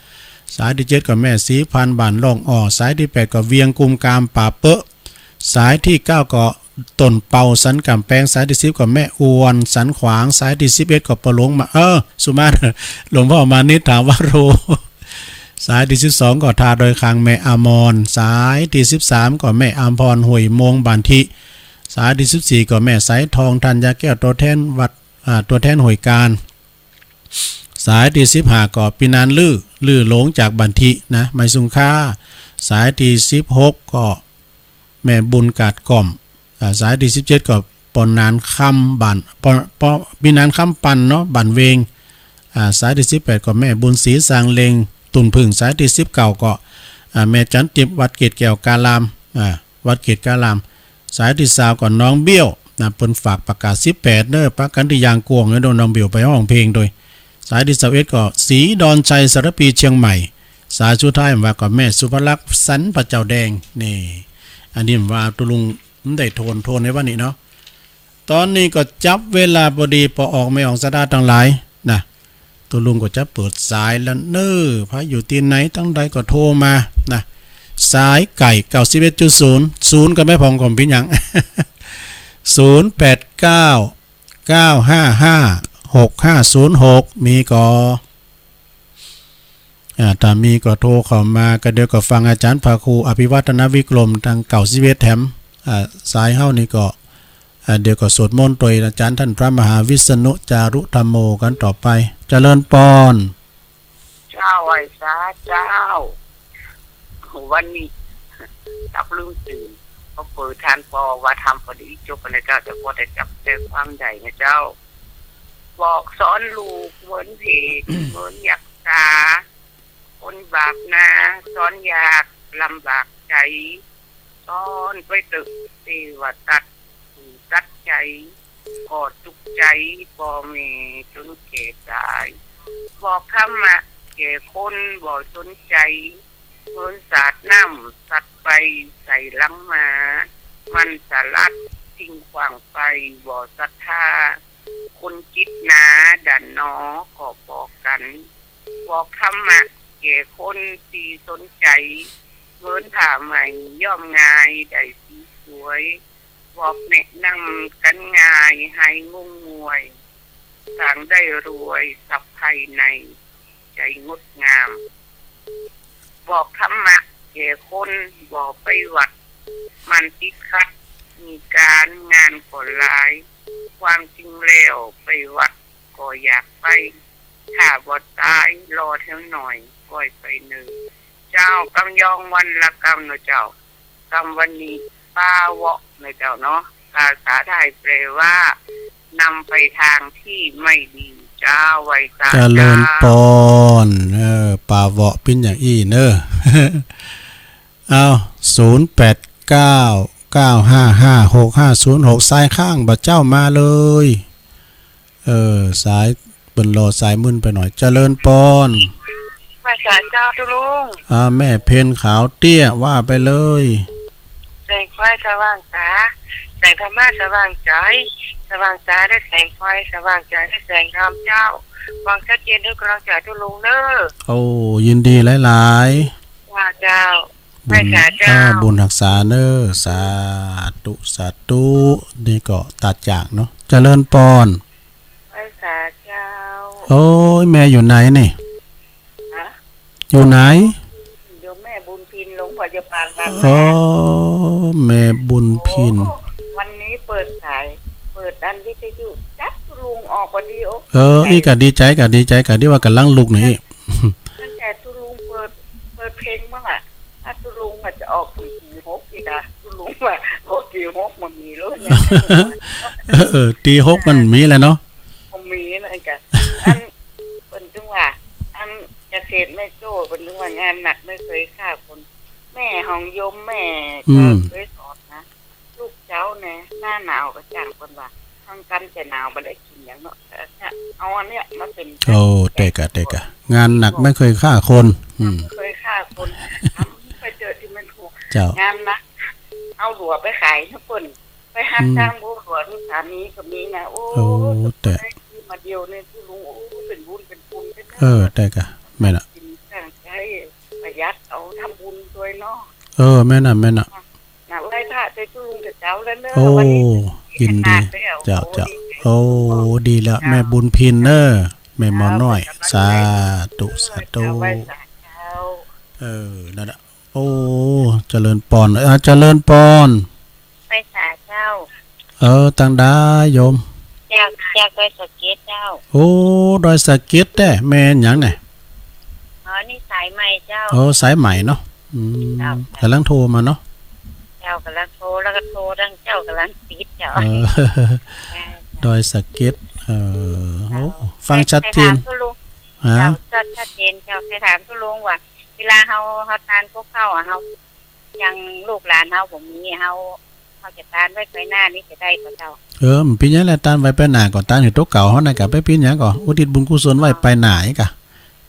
สายที่7ก็แม่สีพันบ้านร่องอ้อสายที่8ก็เวียงกุมกามป่าเปอะสายที่9ก็ต้นเป่าสันกำแพงสายที่10ก็แม่อวนสันขวางสายที่11ก็ปะหลงมาสุมาหลวงพ่อมานิดถามว่าโรสายที่12ก็ทาโดยคางแม่อมรสายที่13ก็แม่อามพรห้วยมงบันทิสายที่14ก็แม่สายทองธัญญาแก้วตัวแทนวัดตัวแทนห้วยการสายที่15ก็ปีนานลือหลงจากบันทินะไม้สุงค่าสายที่16ก็แม่บุญกาดก่อมสายที่17ก็ปอนนานค่ำบันปอปีนานค่ำปันเนาะบันเวงสายที่18ก็แม่บุญศรีสางเลงตุนพึ่งสายที่19ก็แม่จันติบวัดเกตแก้วกาลามวัดเกตกาลามสายที่20ก็น้องเบี้ยวนะเปิ้นฝากประกาศ18เด้อประกันที่ยางกวงแล้วโดนน้องเบี้ยวไปห้องเพลงโดยสายที่21ก็สีดอนชัยสารพีเชียงใหม่สายสุดท้ายว่าก็แม่สุภลักษณ์สันพระเจ้าแดงนี่อันนี้ว่าตุลุงได้โทนในวันนี้เนาะตอนนี้ก็จับเวลาพอดีพอออกไม่ออกสะดาทั้งหลายนะตุลุงก็จะเปิดสายแล้วพระอยู่ที่ไหนตั้งใดก็โทรมานะสายไก่91.0ก็ไม่พองของพี่หยัง0899555606มีก็ถ้ามีก็โทรเข้ามาก็เดี๋ยวก็ฟังอาจารย์ภาครูอภิวัฒนวิกรมทาง91แถมสายเฮานี่ก็เดี๋ยวก็สวดมนต์โดยอาจารย์ท่านพระมหาวิษณุจารุธรรมโมกันต่อไปเจริญปอนเจ้าไอ้สาเจ้าวันนี้ตับลืมตื่นก็เปิดทานปอว่าทำพอดีจบนะเจ้าจะพอได้จับเจอความใหญ่นะเจ้าบอกสอนลูกเหมือนเพจเหมือนอยากษาคนบาปนะสอนอยากลำบากใจสอนไปตึกตีว่าตัดใจกอดจุกใจพอมีจนเกตตายบอกคำมาแก่คนบ่สนใจเหมือนสาดน้ำสัดไปใส่ลังมามันสลัดทิ้งขวางไปบ่ศรัทธาคนจิตหนาดันนอก็บอกกันบอกคำมาแก่คนที่สนใจเหมือนถามใหม่ย่อมง่ายได้สีสวยบอกแนะนำกันง่ายให้งงงวยต่างได้รวยสับภายในใจงดงามบอกธรรมะแก่คนบอกไปวัดมันติดขัดมีการงานก่อหลายความจริงแล้วไปวัดก็อยากไปถ้าบ่ตายรอเท่าหน่อยก่อยไปหนึ่งเจ้ากำยองวันละกำนะเจ้ากำวันนี้ป้าวะนะเจ้าเนาะภาษาไทยแปลว่านำไปทางที่ไม่ดีเจ้าไว้ตาเจริญปอนปาเวาะเป็นอย่างอี้เนอะเอา0899555656สายข้างบัดเจ้ามาเลยสายบนรอสายมึนไปหน่อยเจริญปอนภาษาเจ้าทุลุงแม่เพนขาวเตี้ยว่าไปเลยแสงไฟสว่างตาแสงธรรมะสว่างใจสว่างตาได้แสงไฟสว่างใจได้แสงธรรมเจ้าวางชัดเจนด้วยกำลังใจทุลุงเนอะยินดีหลายๆว่าเจ้าภาษาเจ้าบุญรักษาเนอะสาธุนี่ก็ตัดจากเนาะเจริญปอนภาษาเจ้าแม่อยู่ไหนนี่อยู่ไหนอยู่แม่บุญพินลงพยาบาลบางแม่บุญพินวันนี้เปิดสายเปิดอันวิทยุจัดลุงออกพอดีอีกะดีใจกะที่ว่ากำลังลุกนี่ตั้งแต่ตุลุงเปิดเพลงบ้างอ่ะถ้าตุลุงมันจะออกปี6อีกอ่ะตุลุงว่าปี6มันมีแล้วเนี่ยตี6มันมีแล้วเนาะมันมีนะกะอันเป็นจังว่าอันเกษตรไม่โจ้เป็นจังว่างานหนักไม่เคยฆ่าคนแม่หองยมแม่เคยสอนนะลูกเจ้าเนี่ยหน้าหนาวก็จ้างคนว่าทางกันจะหนาวไม่ได้กินอย่างเนาะเอาอันเนี้ยมาเป็นเตกะงานหนักไม่เคยฆ่าคนเคยฆ่าคนไปเจอที่มันถูกงานนะเอาหลัวไปขายทุกคนไปหักจ้างบัวหลัวลูกสามีกับนี้นะแต่ ดียวเนี่ยทุลุงโอ้เป็นบุญเป็นบุญเป็น แต่กะแม่นอ่ะ กินข้างใช้ประหยัดเอาทำบุญด้วยเนาะแม่นอ่ะนะไหว้พระใจทุลุงกับเจ้าแล้วเนอะ โอ้ วันนี้ ยินดีเจ้าโอ้ดีแล้วแม่บุญพินเนอร์แม่หมอน้อยสาธุสาธุ ไหว้สาเจ้า นั่นแหละโอ้เจริญปอนเจริญปอน ไปสาเจ้าตังได้โยมจากไปสเก็ตเจ้าโอ้ดอยสะเก็ดแต่แม่นหยังไงนี่สายใหม่เจ้าสายใหม่เนาะกำลังโทรมาเนาะเจ้ากำลังโทรแล้วก็โทรดังเจ้ากำลังปิดเจ้าดอยสะเก็ดโอ้ฟังชัดเจนชัดเจนเจ้าไปถามทุลุงว่าเวลาเฮาทานพวกเข้าเฮายังลูกหลานเฮาผมมีเฮาจะทานไว้ไปหน้านี้จะได้กับเจ้ามันเป็นยังไงตานไว้ไปหน้าก่อนตานเห็นโต๊ะเก่าเฮาน่ะกะไปปิ้นหยังก่อนอุทิศบุญกุศลไว้ไปหน้าอีกะ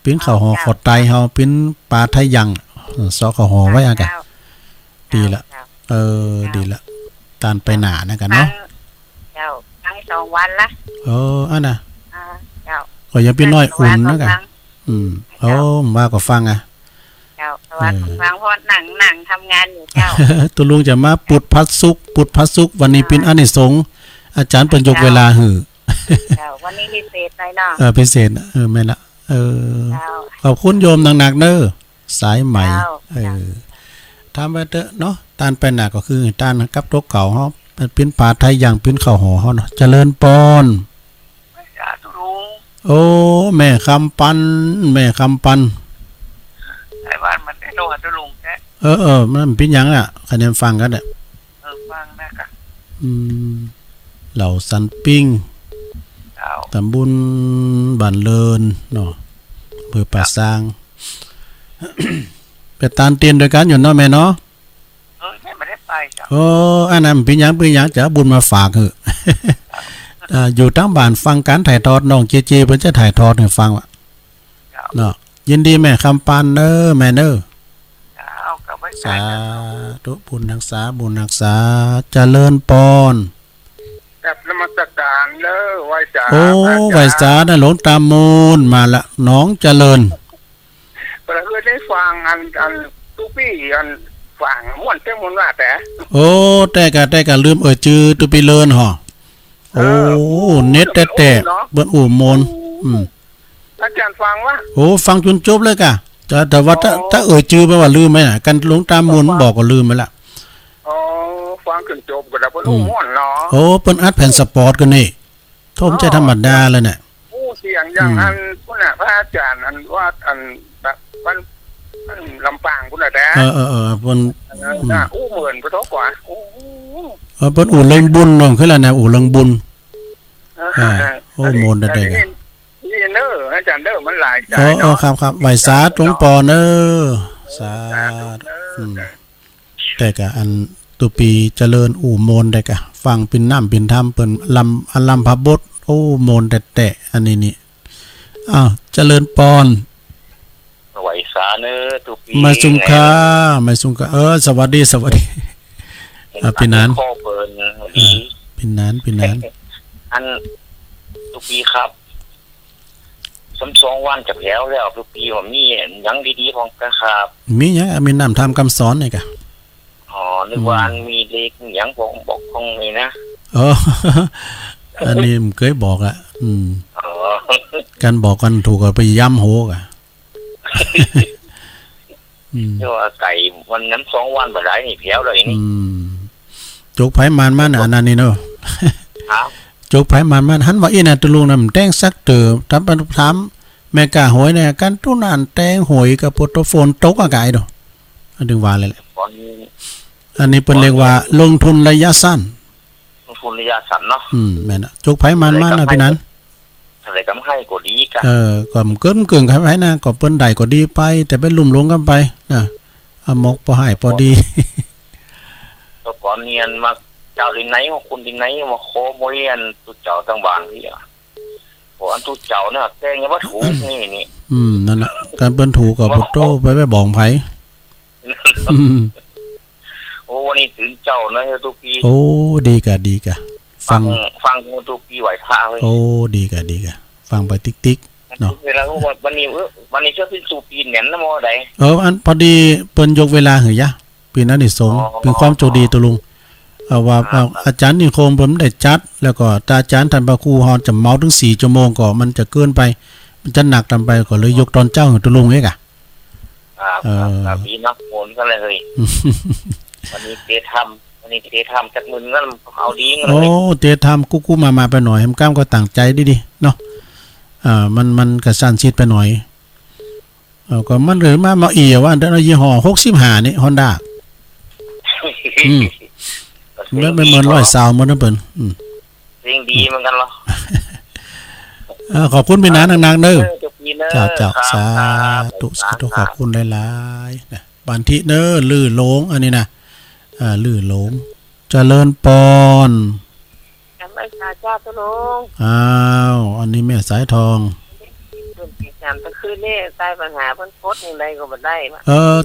ปิ้นข้าวห่อขอดไตเฮาปิ้นปลาไทยยังซอข้าวห่อไว้อ่ะกะดีละดีละตานไปหน้านะกันเนาะเจ้าทั้ง2วันละอันน่ะเจ้าก็ยังปิ้นน้อยอุ่นนะกะว่าก็ฟังอ่ะเจ้าเพราะว่าฟังเพราะหนังทำงานอยู่เจ้าตุลุงจะมาปุดพัดสุกวันนี้เป็นอานิสงส์อาจารย์เปิ้นยกเวลาหือเจ้าวันนี้พิเศษไปเนาะพิเศษแม่นละขอบคุณโยมหนักๆเด้อสายใหม่ทำไปเถอะเนาะตานไปหนักก็คือตานกับโต๊ะเก่าเฮาเป็นป่าไทยอย่างเป็นข้าวห่อเฮาเนาะเจริญปอนโอ้แม่คำปันไอ้บ้านมันได้โดนตุลุงแท้มันเป็นหยังอ่ะคะแนนฟังกันอ่ะฟังนะคะเหล่าสันปิ้งตำบุญบ้านเลินเนาะอำเภอป่าซางไปตานเตียนด้วยกันอยู่เนาะแม่เนาะไม่ได้ไปจ้ะอันนั้นเป็นหยังจะบุญมาฝากเหอะอยู่ทั้งบ้านฟังการถ่ายทอดน้องเจเพิ่นจะถ่ายทอดให้ฟังว่ะเนาะยินดีแม่คำปานแม่สาธุบุญรักษาเจริญปอนกับนมัสการไหว้สาไหว้สาน่ะหลวงตามูลมาละน้องเจริญได้ฟังอันตุปี้อันฟังม่วนเต็มม่วนว่าแต่แต่กะลืมจือตุปีเลินห่อเน็ตแต่เบิ่นอู่มนอาจารย์ฟังวะฟังจนจบเลยกะแต่ว่าถ้าจือไปว่าลืมไหมน่ะกันหลวงตามูลบอกก็ลืมไปละฟังจนจบก็ได้เพิ่นม่วนเนาะเพิ่นอัดแผ่นสปอร์ตกันนี่ท่มใจธรรมดาเลยเนี่ยเสียงอย่างอันพุ่นน่ะพระอาจารย์อันว่าอันแบบมันลำปางพุ่นน่ะแต่เพิ่นเหมือนกระทบกว่าเพิ่นอู่เลิงบุญน้องคือแล้วนะอู่เลิงบุญมนต์ได้ไงนี่เนออาจารย์มันหลายใจครับไหว้สาตรงปอสาแต่กะอันตุปีเจริญอู่มนต์ได้กะฟังเป็นน้ำเป็นธรรมเปิ้นลำพระบทมนต์แต่อันนี้นี่เจริญปอนไหว้สาตุปีมาสุงคาสวัสดีพี่นันพี่นันอันตุปีครับ2 วันจะแล้วตุปีผมมียังดีๆของกันครับมีหยังมีน้ำทำคำสอนนี่กะนึกว่าอันมีเลขหยังบอกของนี่นะอันนี้ผมเคยบอกอ่ะกันบอกกันถูกก็ไปย้ำโหกอ่ะเรียกว่าไก่วันนั้น2 วันบ่ได้นี่แถวเลยนี่จกไผมันอันนั้นนี่เนาะจกไผมันหันว่าอีน่ะตุลุงน่ะมันแต่งสักเตอถามแม่กะหวยเนี่ยกันตุนั่นแต่งหวยกับโปรโตโฟนตกอากาศดอกอันนึงว่าเลยแหละอันนี้เพิ่นเรียกว่าลงทุนระยะสั้นเนาะแม่นน่ะจกไผมันน่ะพี่นั้นอะไรกำให้ก็ดีกันก็เกินไผนะก็เปิ้นได้ก็ดีไปแต่ไปลุ่มหลงกันไปนะหมกบ่ให้พอดีก็ก่อนเนียนมาเจ้าดินไหนของคุณดินไหนมาโคโมเรียนตุเจ้าตั้งบางที่อันตุเจ้าน่ะแต่งยังบ่ถูกนี่นั่นน่ะการเปิ้นถูกก็บ่โตไปบอกไผวันนี้ถึงเจ้านะตุปีดีกะฟังตุปีไหวพระเว้ยดีกะ ฟังไปติ๊กๆเนาะ เวลาวันนี้ชอบพิสูจน์ปีนเนี่ยนะโมได้ อันพอดีเปิ้นยกเวลาเหรอยะปีนั้นนี่สงเป็นความโชคดีตัวลุงว่าอาจารย์นิคมผมได้จัดแล้วก็ตาอาจารย์ท่านพระครูฮอจะเมาถึง4ชั่วโมงก็มันจะเกินไปมันจะหนักกันไปก็เลยยกตอนเจ้าของตัวลุงเองอ่ะครับพี่นักโหนก็เลยวันนี้เตะทำจากมือนั่นเอาดีเลยโอ้เตะทำกู้มาไปหน่อยให้ก้ามก็ต่างใจดิเนาะมันกระสั้นชิดไปหน่อยก็มันเหลือมาอีว่าเดี๋ยวยี่ห้อ65นี่ Honda แล้วเป็นเหมือน100 ซาวเหมือนนั่นเปิ้นเสียงดีเหมือนกันเหรอขอบคุณพี่น้านักๆเด้อเจ้าสาธุขอบคุณหลายๆนะบันทิเด้อลื่อโลงอันนี้นะลื่อโลงเจริญปอนไม่สาจ้าตุลงอันนี้แม่สายทองจำตะคืนนี่ใต้ปัญหาเพิ่นโพสต์อย่างไรก็บ่ได้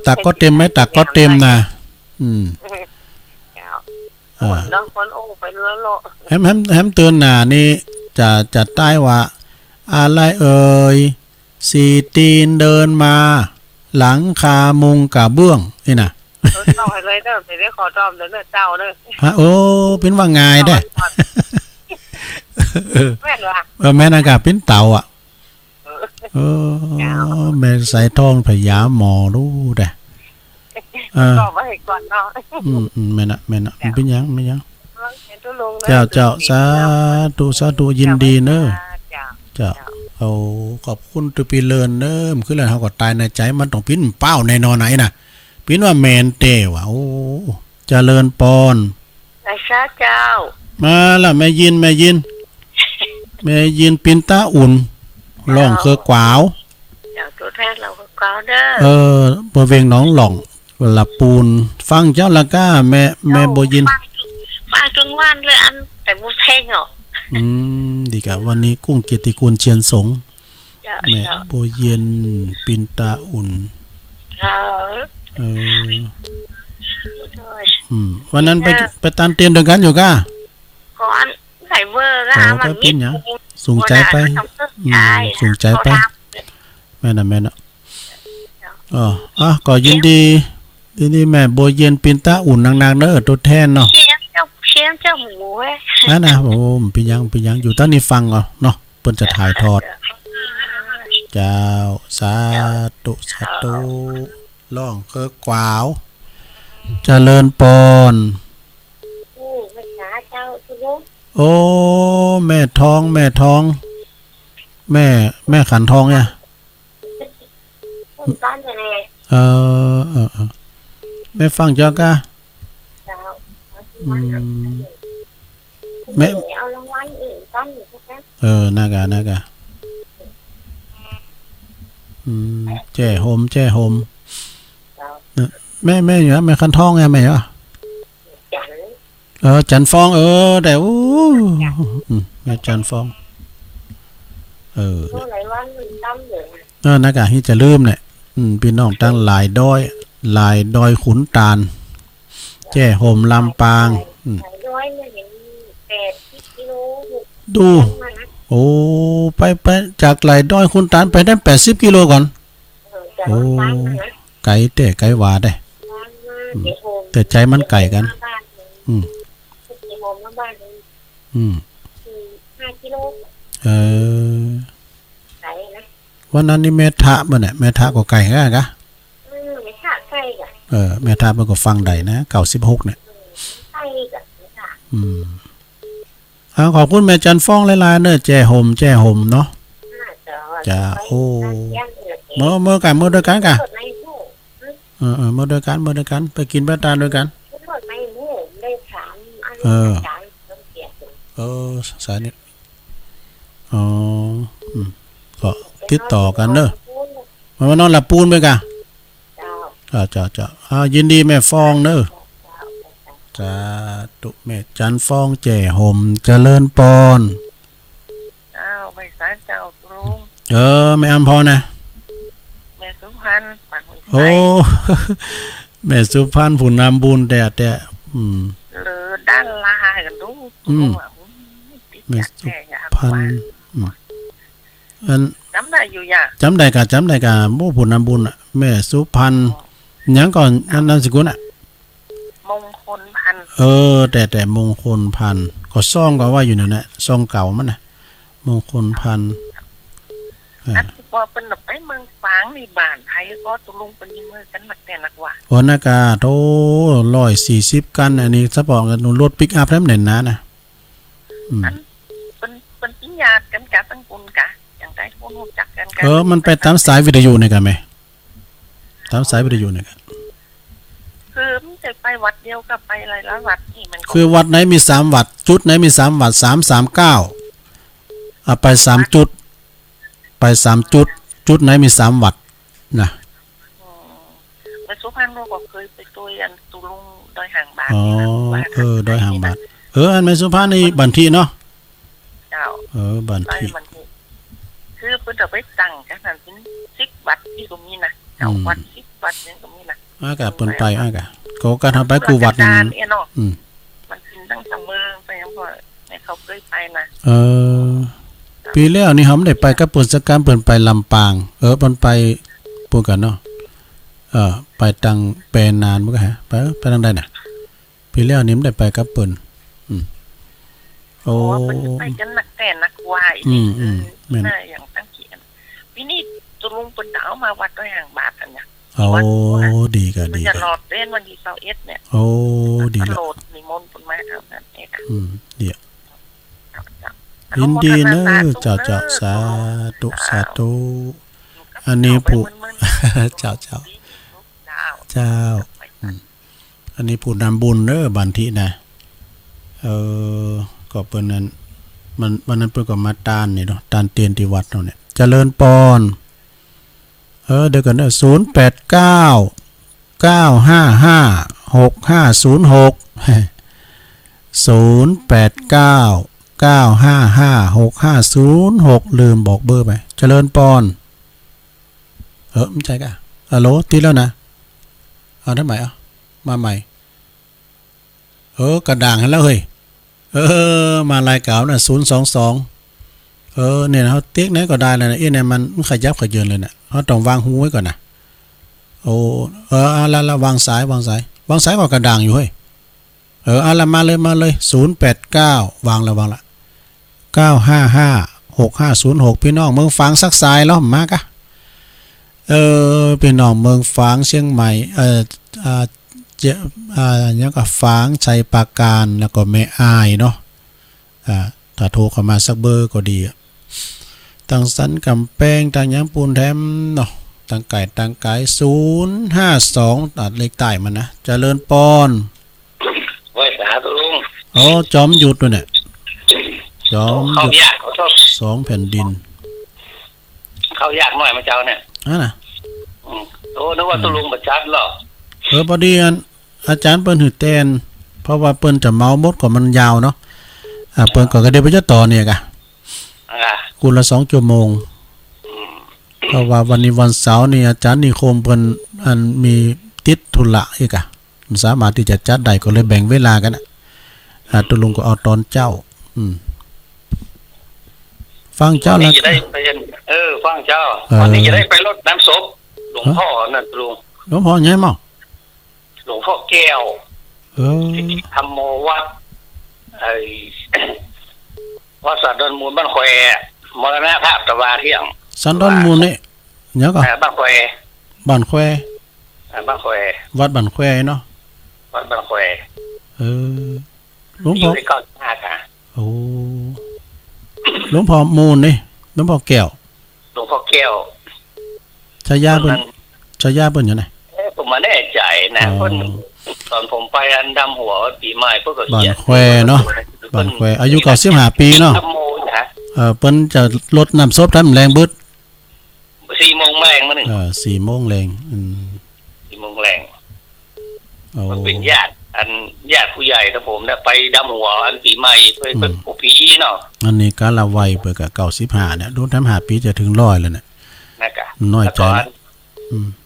ตักก็เต็มไหมตักก็เต็มนะน้องคนโอ้ไปเรื่อยๆแฮมเตือนหน้านี่จะใต้ว่าอะไรสีตีนเดินมาหลังคามุงกะเบื้องนี่น่ะต้องให้เลยเด้อสิได้ขอจอมเด้อเจ้าเด้อโอ้เป็นว่าง่ายได้แม่นว่าแม่นากาเป็นเต่าอ่ะแม่สายทองพยาหมอรู้ได้ก็ไว้ก่อนเนาะแม่น่ะเป็นยังเจ้าสาธุยินดีเด้อเจ้าเอาขอบคุณตุปีเลินเด้อคือแล้วเฮาก็ตายในใจมันต้องปิ้นเป้าในนอไหนน่ะปิ้นว่าแม่นเต้ว่ะโอ้เจริญปอนไอ้ซาเจ้ามาล่ะแม่ยินปินตาอุ่นร้องคือกวาวตัวแทนเราก็กวาวเด้อบริเวณหนองหล่องหลับปูนฟังเจ้าละก้าแม่โบยินฟังจนวันเลยอันแต่บุเพลงเหรอดีกะวันนี้กุ้งเกียรติกุลเชียนสงแม่โบเย็นปินตาอุ่นวันนั้นไปตันเตียนเดินกันอยู่ก้าก่อนใส่เบอร์ก็มันมีสูงใจไปสูงใจไปแม่น่ะก็ยินดีแม่โบเย็นปินตาอุ่นนางเด้อตัวแทนเนาะเชียงเจ้าหมูนะโอ้เป็นยังอยู่ตอนนี้ฟังเนาะเพิ่นจะถ่ายทอดเจ้าสาธุร้องคือกวาวเจริญปอนโอ้แม่ทองแม่ขันทองเนี่ยแม่ฟังจ้าก้าแม่เอารางวัลอื่นต้นนากาแจ้โฮมแม่อยู่แม่ขันทองไงแม่เหรอจันฟองแต่แม่จันฟองนากาที่จะลืมเนี่ยพี่น้องตั้งหลายดอยขุนตาลแจ้โฮมลำปางดูโอ้ไปจากหลายดอยขุนตาลไปได้80 กิโลก่อนโอ้ไก่หวาได้แต่ใจมันไก่กันวันนั้นนี่แม่ทะบ่เนี่ยแม่ทะก็ไก่กะแม่ทะไก่กะแม่ทะมันก็ฟังได้นะ96เนี่ยขอบคุณแม่จันฟ้องหลายๆเด้อแจ้โฮมเนาะจ้าโอ้เมื่อกันด้วยกันกะเมื่อด้วยกันไปกินปลาตาด้วยกันสายนี้ก็ติดต่อกันเด้อมานอนหลับปูนไปกะจ้ายินดีแม่ฟองเด้อจ้าตุแม่จันฟองแจ่ห่มเจริญปอนไปสารเจ้าตรงแม่อำพรนะแม่สุพรรณโอ้แม่สุพรรณผู้นำบุญแต่ด้านลากันดูแม่สุพรรณ อัน จำได้อยู่อย่า จำได้กะบ่ผู้นำบุญอะแม่สุพรรณหยังก่อนนามสกุลอ่ะ มงคลพันธุ์ แต่มงคลพันธุ์ก็ซ่องก็ว่าอยู่นั่นแหละซ่องเก่ามันน่ะมงคลพันธุ์ อันที่ว่าเป็นแบบไปเมืองฝางในบ้านไทยก็ตุลุงเป็นยิงมือกันหนักแต่หนักว่า โอนากาโต140กันอันนี้สปอร์ตกันรถปิกอัพแท้เน่นนะอืม อันเป็นปิญญากันกะตั้งกุลกะอย่างไรคนรู้จักกันกะ มันไปตามสายวิทยุนี่กันไหมตามสายวิทยุนี่กัน คือมันจะไปวัดเดียวกับไปหลายๆวัดนี่มันก็ คือวัดไหนมี3วัดจุดไหนมี3วัด339เอาไป3จุดไป3จุดจุดไหนมี3วัดนะ ไปสุพรรณเราก็เคยไปตัวอันตุลุงดอยห่างบาท อ๋อ นี่นะ ดอยหางบาทอันแม่สุภาพนี่บันทีเนาะ เจ้า บัน ไป ที มันนี่คือเพิ่นจะไปตั้งกันนั่นเป็น10วัดที่ก็มีนะเจ้าวัด10วัดนี่ก็มีนะ อากาเปิ้นไปอากาก็การทำไปกูวัดนี่ ราชการเนี่ยเนาะ อืม มันขึ้นตั้งแต่เมืองไปยังพอให้เขาเคยไปนะ ปีแล้วนี่ผมได้ไปกับเปิ้นสักการเปิ้นไปลำปางเปิ้นไปพูดกันเนาะไปตังแปลนานบ่กะฮะไปทางใดน่ะปีแล้วนี่ผมได้ไปกับเปิ้นโอ้ เพราะว่ามันจะไปกันหนักแต่หนักวาย แม่น น่าอย่างตั้งเขียนปีนี้ตุลุงเปิ้นเอามาวัดดอยห่างบาทกันเนี่ย โอ้ดีก็ มัน ดี จะ ก็ รอดเล่นวันที่21เนี่ย โอ้ดี ต ละ ลอดนิมนต์เพิ่นมาเอานั่นเองค่ะ ดียินดีเนอะเจ้าสาธุ อันนี้ผู้ เจ้า อันนี้ผู้นำบุญเด้อบันทินะก็เปิ้นนั้นมันวันนั้นเปิ้นก็มาตานนี่เนาะตานเตียนที่วัดเนาะเนี่ยเจริญปอนเดี๋ยวกันเด้อ089 955 6506 089 955 6506ลืมบอกเบอร์ไปเจริญปอนไม่ใช่กะฮัลโหลติดแล้วนะเอาได้ไหมมาใหม่กระด่างให้แล้วเฮ้ยมารายเก่าน่ะ022เนี่ยเฮาเติ๊กไหนก็ได้เลยนะเนี่ยมันขยับขยื่นเลยน่ะเฮาต้องวางหูไว้ก่อนนะแล้ววางสายก็กระด่างอยู่เฮ้ยละมาเลย089วางละ955 6506พี่น้องเมืองฝางสักสายแล้วมากะพี่น้องเมืองฝางเชียงใหม่ยังก็ฝางชัยปราการแล้วก็แม่อายเนาะถ้าโทรเข้ามาสักเบอร์ก็ดีตั้งสันกำแพงตั้งยังปูนแถมเนาะตั้งไก่052ตัดเลขใต้มันนะเจริญปอน ไว้สาธุลุง จอมหยุดด้วยเนี่ยจอมห เขา ยุด ยากเขาชอบ 2แผ่นดิน เขายากหน่อยมาเจ้าเนี่ย น่ะ นึกว่าตุลุงประจัดหรอ พอดีอาจารย์เปิ้นหือแตนเพราะว่าเปิ้นจะเมาหมดกว่ามันยาวเนาะเปิ้นก็ได้ไปจะต่อเนี่ยกะกุละ2ชั่วโมงเพราะว่าวันนี้วันเสาร์นี่อาจารย์นิคมเปิ้นมีติดธุระอีกอะมันสามารถที่จะจัดได้ก็เลยแบ่งเวลากันตุลุงก็เอาตอนเจ้าฟังเจ้าแล้ว จะได้ไปฟังเจ้าวันนี้จะได้ไปรดน้ำศพหลวงพ่อนั่นลุง หลวงพ่อใหญ่มั้ง หลวงพ่อแก้ว ธรรมโมวัดวัดสัตว์ดอนมูลบ้านแควมรณภาพตะวาเที่ยง สันดอนมูลนี่เนี่ยก็ บ้านแคว บ้านแคว บ้านแคว วัดบ้านแควเนาะ วัดบ้านแคว หลวงพ่อ ที่95ค่ะ โอ้หลวงพ่อมูลนี่หลวงพ่อแก้ว หลวงพ่อแก้ว ชายาเปิ้นอยู่ไหน ผมมาแน่ใจนะเพราะตอนผมไปอันดำหัวปีใหม่เพื่อก็ บ้านแควเนาะบ้านแควอายุ95ปีเนาะ ธรรมโมนะ เปิ้นจะลดน้ำซบทำแรงบึด 4 โมงแรงมาหนึ่ง 4 โมงแรง 4 โมงแรง โอ้ มันเป็นญาติผู้ใหญ่นะผมนะไปดำหัวอันปีใหม่เพื่อเป็นผู้ปีเนาะ อันนี้กาละวัยเปิดกับ95เนี่ยโดนทำ5ปีจะถึง100แล้วเนี่ย นะครับ น้อยใจ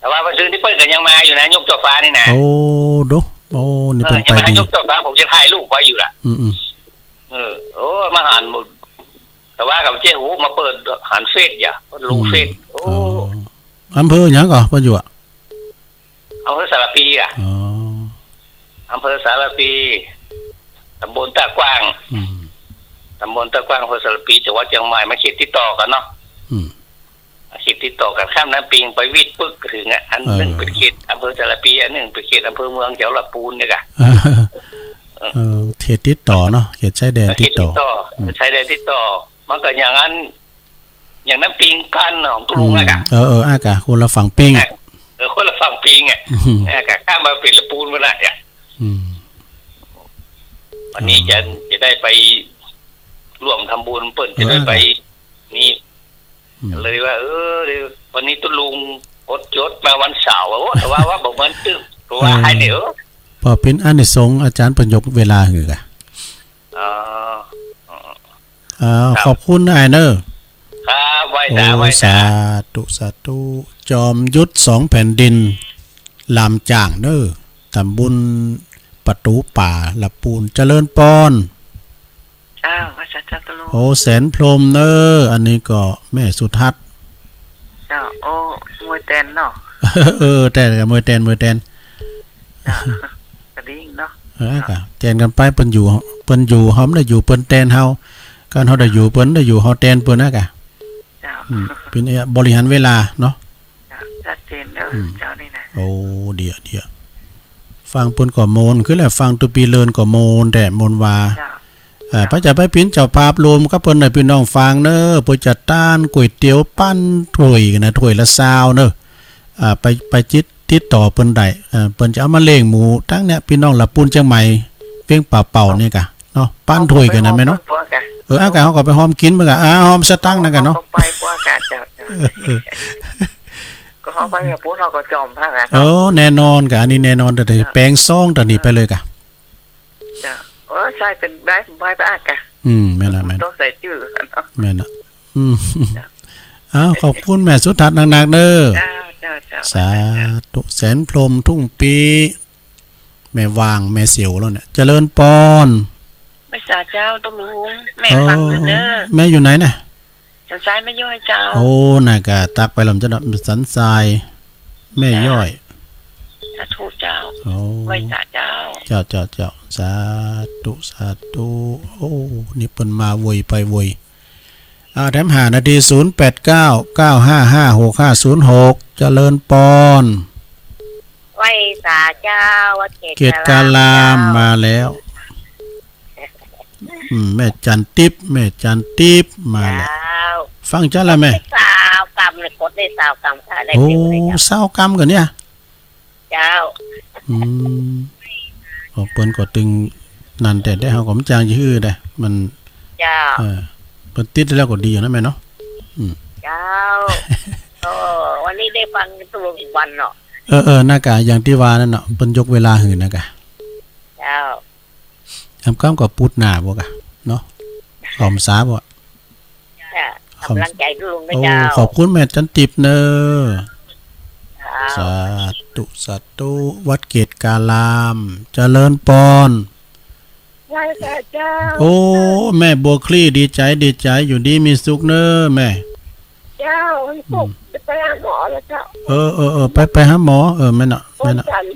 แต่ว่าวันซื้อที่เปิ้ลก็ยังมาอยู่นะยกเจ้าฟ้านี่นะ โอ้นี่เป็น ยัง ไป มา ดี ยกเจ้าฟ้าผมจะถ่ายรูปไว้อยู่ล่ะโอ้มาหันหมด แต่ว่ากับเจ้าหูมาเปิดหันเฟซอย่าลงเฟซโอ้ อ๋ออำเภอหยังก่อเพิ่นอยู่อ่ะ อำเภอสารพีอ่ะ อ๋อ อำเภอสารพีตำบลตากว้าง อืม ตำบลตากว้างอำเภอสารพีจังหวัดเชียงใหม่มาคิดติดต่อกันเนาะ อืม คิดติดต่อกันข้ามน้ำปิงไปวิดปึกถึงอ่ะอันหนึงเป็นเขตอำเภอสารพีอันหนึงเป็นเขตอำเภอเมืองแถวลำพูนเนี่ยค่ะ เขตติดต่อเนาะเขตชายแดนติดต่อ ใช้ได้ติดต่อมันก็อย่างนั้นอย่างน้ำปิงกันของตุลุงอะค่ะ อากะคนละฝั่งปิ้งอ่ะ คนละฝั่งปิงอ่ะ อืม ค่ะข้ามมาเป็นลำพูนมาได้อ่ะ อืม วันนี้จะได้ไปร่วมทำบุญเปิ่นจะได้ไปนี่เลยว่าเดี๋ยววันนี้ตุลุงอดจดมาวันเสาร์แต่ว่าบอกมันตึ้งเพราะว่าให้เดี๋ยว พอเป็นอานิสงส์อาจารย์เพิ่นยกเวลาหือกะ อ๋อ ขอบคุณนายเนอะ ครับไหว้ โอ้ สาไหว้ สาธุสาธุจอมยุทธ2แผ่นดินลำจ่างเนอะตำบลประตูป่าละปูนเจริญปอน อ้าวว่าจะตุลุง โอ้แสนพรหมเนอะอันนี้ก็แม่สุทัศน์ เจ้าโอ้มวยเต้นเนาะ แต่กับมือแตน เจ้ากระดิ่งเนาะ ก็แตนกันไปเปิ้นอยู่เฮาได้อยู่เปิ้นแตนเฮาการเฮาได้อยู่เปิ้นได้อยู่เฮาแตนเปิ้นนะกะ เจ้า เป็นบริหารเวลาเนาะ เจ้าชัดเจนเด้อเจ้านี่นะ โอ้เดี๋ยวฟังเปิ้นก็โมนคือแหละฟังตุปีเลินก็โมนแต่โมนว่า เจ้า พระจะไปปิ้นเจ้าภาพรวมกับเปิ้นให้พี่น้องฟังเด้อเปิ้นจะต้านก๋วยเตี๋ยวปั้นถ้วยกันนะถ้วยละ20เด้อไปติดต่อเปิ้นได้เปิ้นจะเอามาเลี้ยงหมูทั้งเนี่ยพี่น้องละปูนเชียงใหม่เพียงเป่าๆนี่กะเนาะปั้นถ้วยกันนะแม่เนาะอากาศเฮาก็ไปหอมกินมื้อกะหอมสตังค์นั่นกะเนาะ ไปพวกกะเจ้าก็เขาไปกับพวกเราก็จอมพระกัน แน่นอนกะอันนี้แน่นอนแต่แปลงซองตอนนี้ไปเลยกะ เจ้าใช่เป็นใบพระกะ แม่น ต้องใส่ชื่อกันเนาะ แม่นขอบคุณแม่สุทัศน์หนักๆเด้อ เจ้าสาธุแสนพรหมทุ่งปีแม่วางแม่เสียวแล้วเนี่ยเจริญปอน ไม่สาเจ้าต้องรู้แม่ฟังเด้อ แม่อยู่ไหนน่ะ สันซ้ายไม่ย่อยเจ้า โอ้น่ะกะตักไปลำจะสันทรายแม่ย่อย สาธุเจ้า โอ้ ไว้สาเจ้า เจ้าสาธุโอ้นี่เปิ้นมาโวยไปโวยแถม5นาที0899556506เจริญปอน ไว้สาเจ้าวัด เกตกาลามมาแล้วแม่จันติ๊บมาแล้ว เจ้า ฟังจ้าละแม่ สาวกรรมเลยกดได้สาวกรรมค่ะได้ โอ้ เต็มเลยเจ้า เศร้ากรรมกันเนี่ย เจ้า เปิ้นก็ตึงนั่นแต่ได้เฮาก็มจางชื่อได้มัน เจ้า เปิ้นติดแล้วก็ดีนะแม่เนาะ เจ้าวันนี้ได้ฟังตัวอีกวันเนาะ น่ากะอย่างที่ว่านั่นเนาะเปิ้นยกเวลาหื่นนะกะ เจ้า ทำกรรมก็ปุดหน้าบ่กะเนาะขอมสาบ่ จ้ากำลังใจลุงนะ โอ้ เจ้า ขอบคุณแม่จันติบเนอ เจ้า สาธุวัดเกตกาลามเจริญปอน ไว้สาเจ้า โอ้แม่บัวคลี่ดีใจอยู่ดีมีสุขเนอแม่ เจ้าผมจะไปหาหมอแล้วเจ้า ไปหาหมอแม่น่ะ วันจันทร์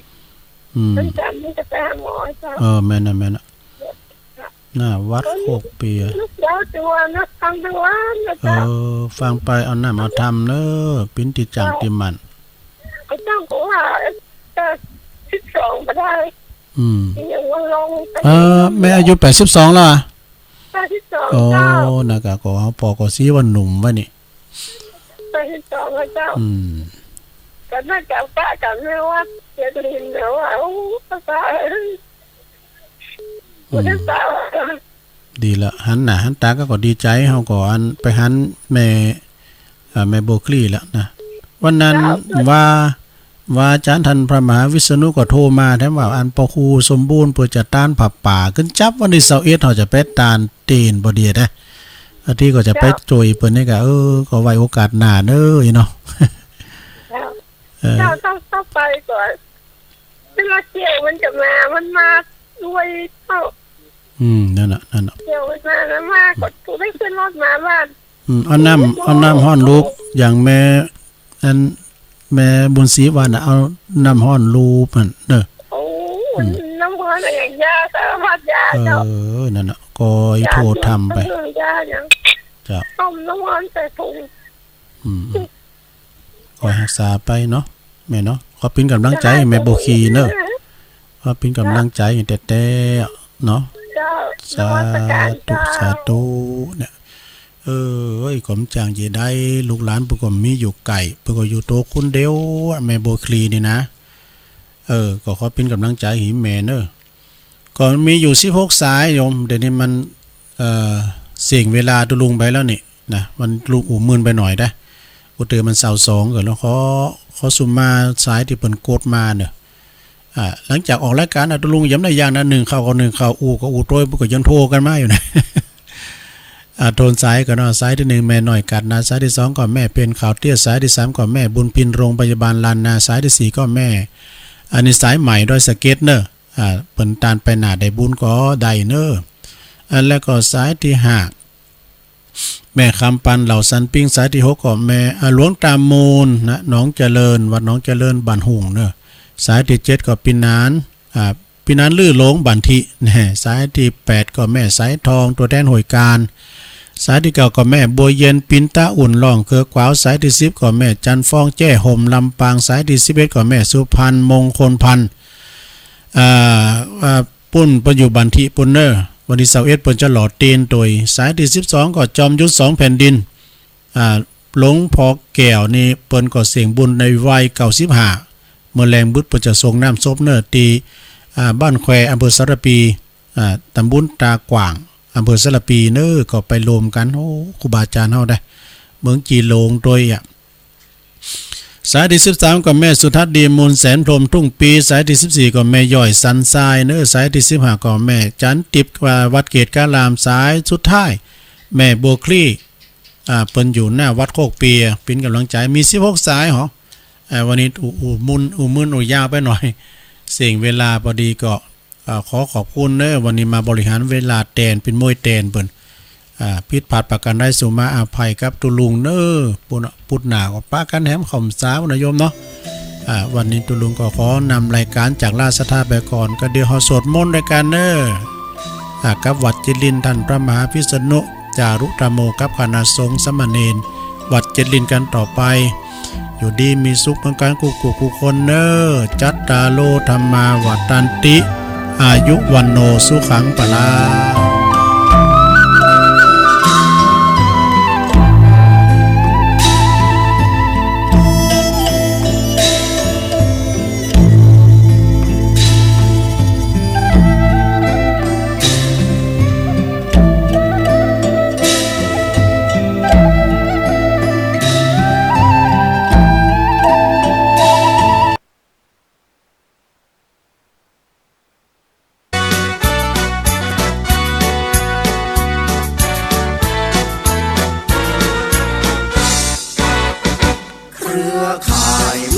วัน จันทร์นี่จะไปหาหมอเจ้า แม่น่ะหน้าวัดโคกเปีย ลูกเจ้าตัวนักฟังทั้งวันนะเจ้า ฟังไปเอาหน้ามาทำเนอปิ้นติจังติมัน ก็ต้องบอกว่าจะ12มาได้ยังว่าลง แม่อายุ82แล้วอ่ะ 82 โอ้ เจ้า น่ะกะก็เฮาปอก็สิว่าหนุ่มวะนี่ 82เจ้าก็น่าจะป้ากันแม่ว่าเสียดินแล้วว่าโอ้ตาวันตา ดีละหันหน้าหันตาก็ดีใจเฮาก็อันไปหันแม่โบคลี่แล้วนะวันนั้นว่าอาจารย์ท่านพระมหาวิษณุก็โทรมาแถมว่าอันปอคูสมบูรณ์เพื่อจะต้านผับป่าขึ้นจับวันที่21เฮาจะไปต้านตีนบ่ดีนะอาทิก็จะไปโจยเปิ้นนี่ก็ก็ไว้โอกาสหน้าเด้อเนาะ เจ้าต้องไปก่อนเวลาเกี่ยวมันจะมาด้วยเท่า นั่นน่ะเดี๋ยวมาแล้วมากดกูได้ขึ้นรถมาบ้านเอาน้ำห้อนลูกอย่างแม่อันแม่บุญศรีว่าน่ะเอาน้ำห้อนลูกมันเด้อโอ้น้ำห้อนอย่างยาสารพัดยาเจ้านั่นน่ะก็โทษทำไปยาอย่างจ้ะต้มน้ำห้อนใส่ถุงก็รักษาไปเนาะแม่เนาะขอเป็นกำลังใจให้แม่โบคีเนอะขอเป็นกำลังใจให้แต่เนาะสาธุเนี่ยผมจางจะได้ลูกหลานปุกมมีอยู่ไก่ปุกอยู่โตคุณเดียวแม่โบคลีนี่นะก็ขอเป็นกำลังใจให้แม่เนอะก่อนมีอยู่16สายโยมเดี๋ยวนี้มันเสี่ยงเวลาตุลุงไปแล้วนี่นะมันลูกหูมื่นไปหน่อยได้กูเตือนมัน22กันแล้วขอสุมมาสายที่เปิ่นโกดมาเนอะหลังจากออกรายการตุลุงย้ำได้อย่างนั้น1เข้าก็1เข้าก็โต้ยปุกยังโทรกันมาอยู่นะโทนสายก็นอสายที่1แม่หน่อยกัดนาสายที่2ก็แม่เป็นข่าวเตี้ยสายที่3ก็แม่บุญพินโรงพยาบาลลานนาสายที่4ก็แม่อันนี้สายใหม่ด้วยสเก็ตเนอะเปิ่นตานไปหน้าได้บุญก็ได้เนอะแล้วก็สายที่5แม่คำปันเหล่าสันปิ้งสายที่6ก็แม่หลวงตามูลนะน้องเจริญวัดน้องเจริญบ้านหุ่งเนอะสายที่7ก็ปินานปินานลื่อหลงบันทินะสายที่8ก็แม่สายทองตัวแทนหวยการสายที่9ก็แม่บัวเย็นปินตาอุ่นล่องเคือกวาวสายที่10ก็แม่จันฟองแจ้ห่มลำปางสายที่11ก็แม่สุพันธ์มงคลพันธ์ปุ้นปอยู่บันทิปุ้นเนอร์วันที่21เปิ้นจะหลอดเตีนโดยสายที่12ก็จอมยุทธ2แผ่นดินหลงพอแก้วนี่เปิ้นก็เสียงบุญในวัย95เมื่อแรงบึดเปิ้นจะส่งน้ำซบเนอร์ตีบ้านแควอำเภอสระปีตำบลตากว่างอำเภอสระปีเนอก็ไปรวมกันครูบาอาจารย์เฮาได้เมืองจีโลงโดยสายที่13ก็แม่สุทัศน์ดีมูลแสนพรมทุ่งปีสายที่14ก็แม่ย่อยสันทรายเนอสายที่15ก็แม่จันติบวัดเกตกาลามสายสุดท้ายแม่โบคลี่เปิ้นอยู่หน้าวัดโคกเปียเป็นกำลังใจมี16สายหรอวันนี้มึนยาวไปหน่อยเสียงเวลาพอดีก็ขอขอบคุณเนอะวันนี้มาบริหารเวลาแตนเป็นมวยแตนเปิ้นพิษผัดประกันได้สุมาอาภัยครับตุลุงเนอะปุดหนาก็ป้ากันแหมข่มสาวนะโยมเนาะวันนี้ตุลุงก็ขอนำรายการจากราชธาไปก่อนก็เดี๋ยวเฮาสวดมนต์รายการเนอะกับวัดจิลินท่านพระมหาพิษณุจารุตโมกับคณะสงฆ์สมณเณรวัดจิลินกันต่อไปอยู่ดีมีสุขเหมือนกันกูคนเนอจัตตาโลธรรมาวัตันติอายุวันโนสุขังปลา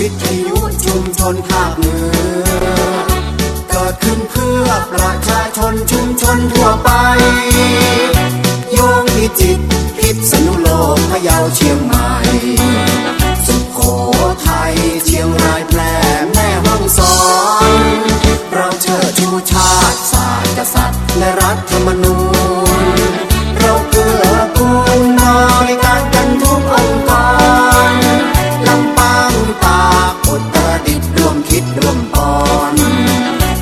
วิทยุชุมชนภาคเหนือเกิดขึ้นเพื่อประชาชนชุมชนทั่วไปโยงพิจิตรพิษณุโลกพะเยาเชียงใหม่สุโขทัยเชียงรายแพร่แม่ฮ่องสอนเราเชิดชูชาติศาสตร์กษัตริย์และรัฐธรรมนูญเราเกื้อกูลบริการกันทุกองค์กรลำปางตากอุตรดิตถ์ร่วมคิดร่วมปอน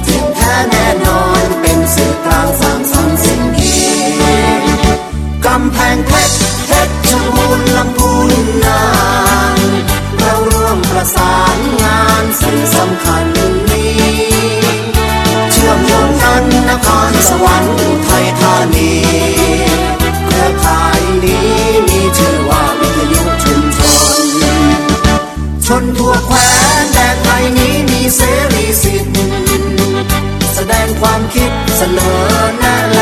เที่ยงแท้แน่นอนเป็นสื่อกลางสร้างสรรค์สิ่งดีกำแพงเพชรชรบูรณ์ลำพูนน่านเราร่วมประสานงานสิ่งสำคัญนี้เชื่อมโยงกันนครสวรรค์อุทัยธานีเครือข่ายนี้มีชื่อว่าวิทยุชุมชนชนทั่วแคว้นแดนไทยนี้มีเสรีสิทธิ์แสดงความคิดเสนอแนะและ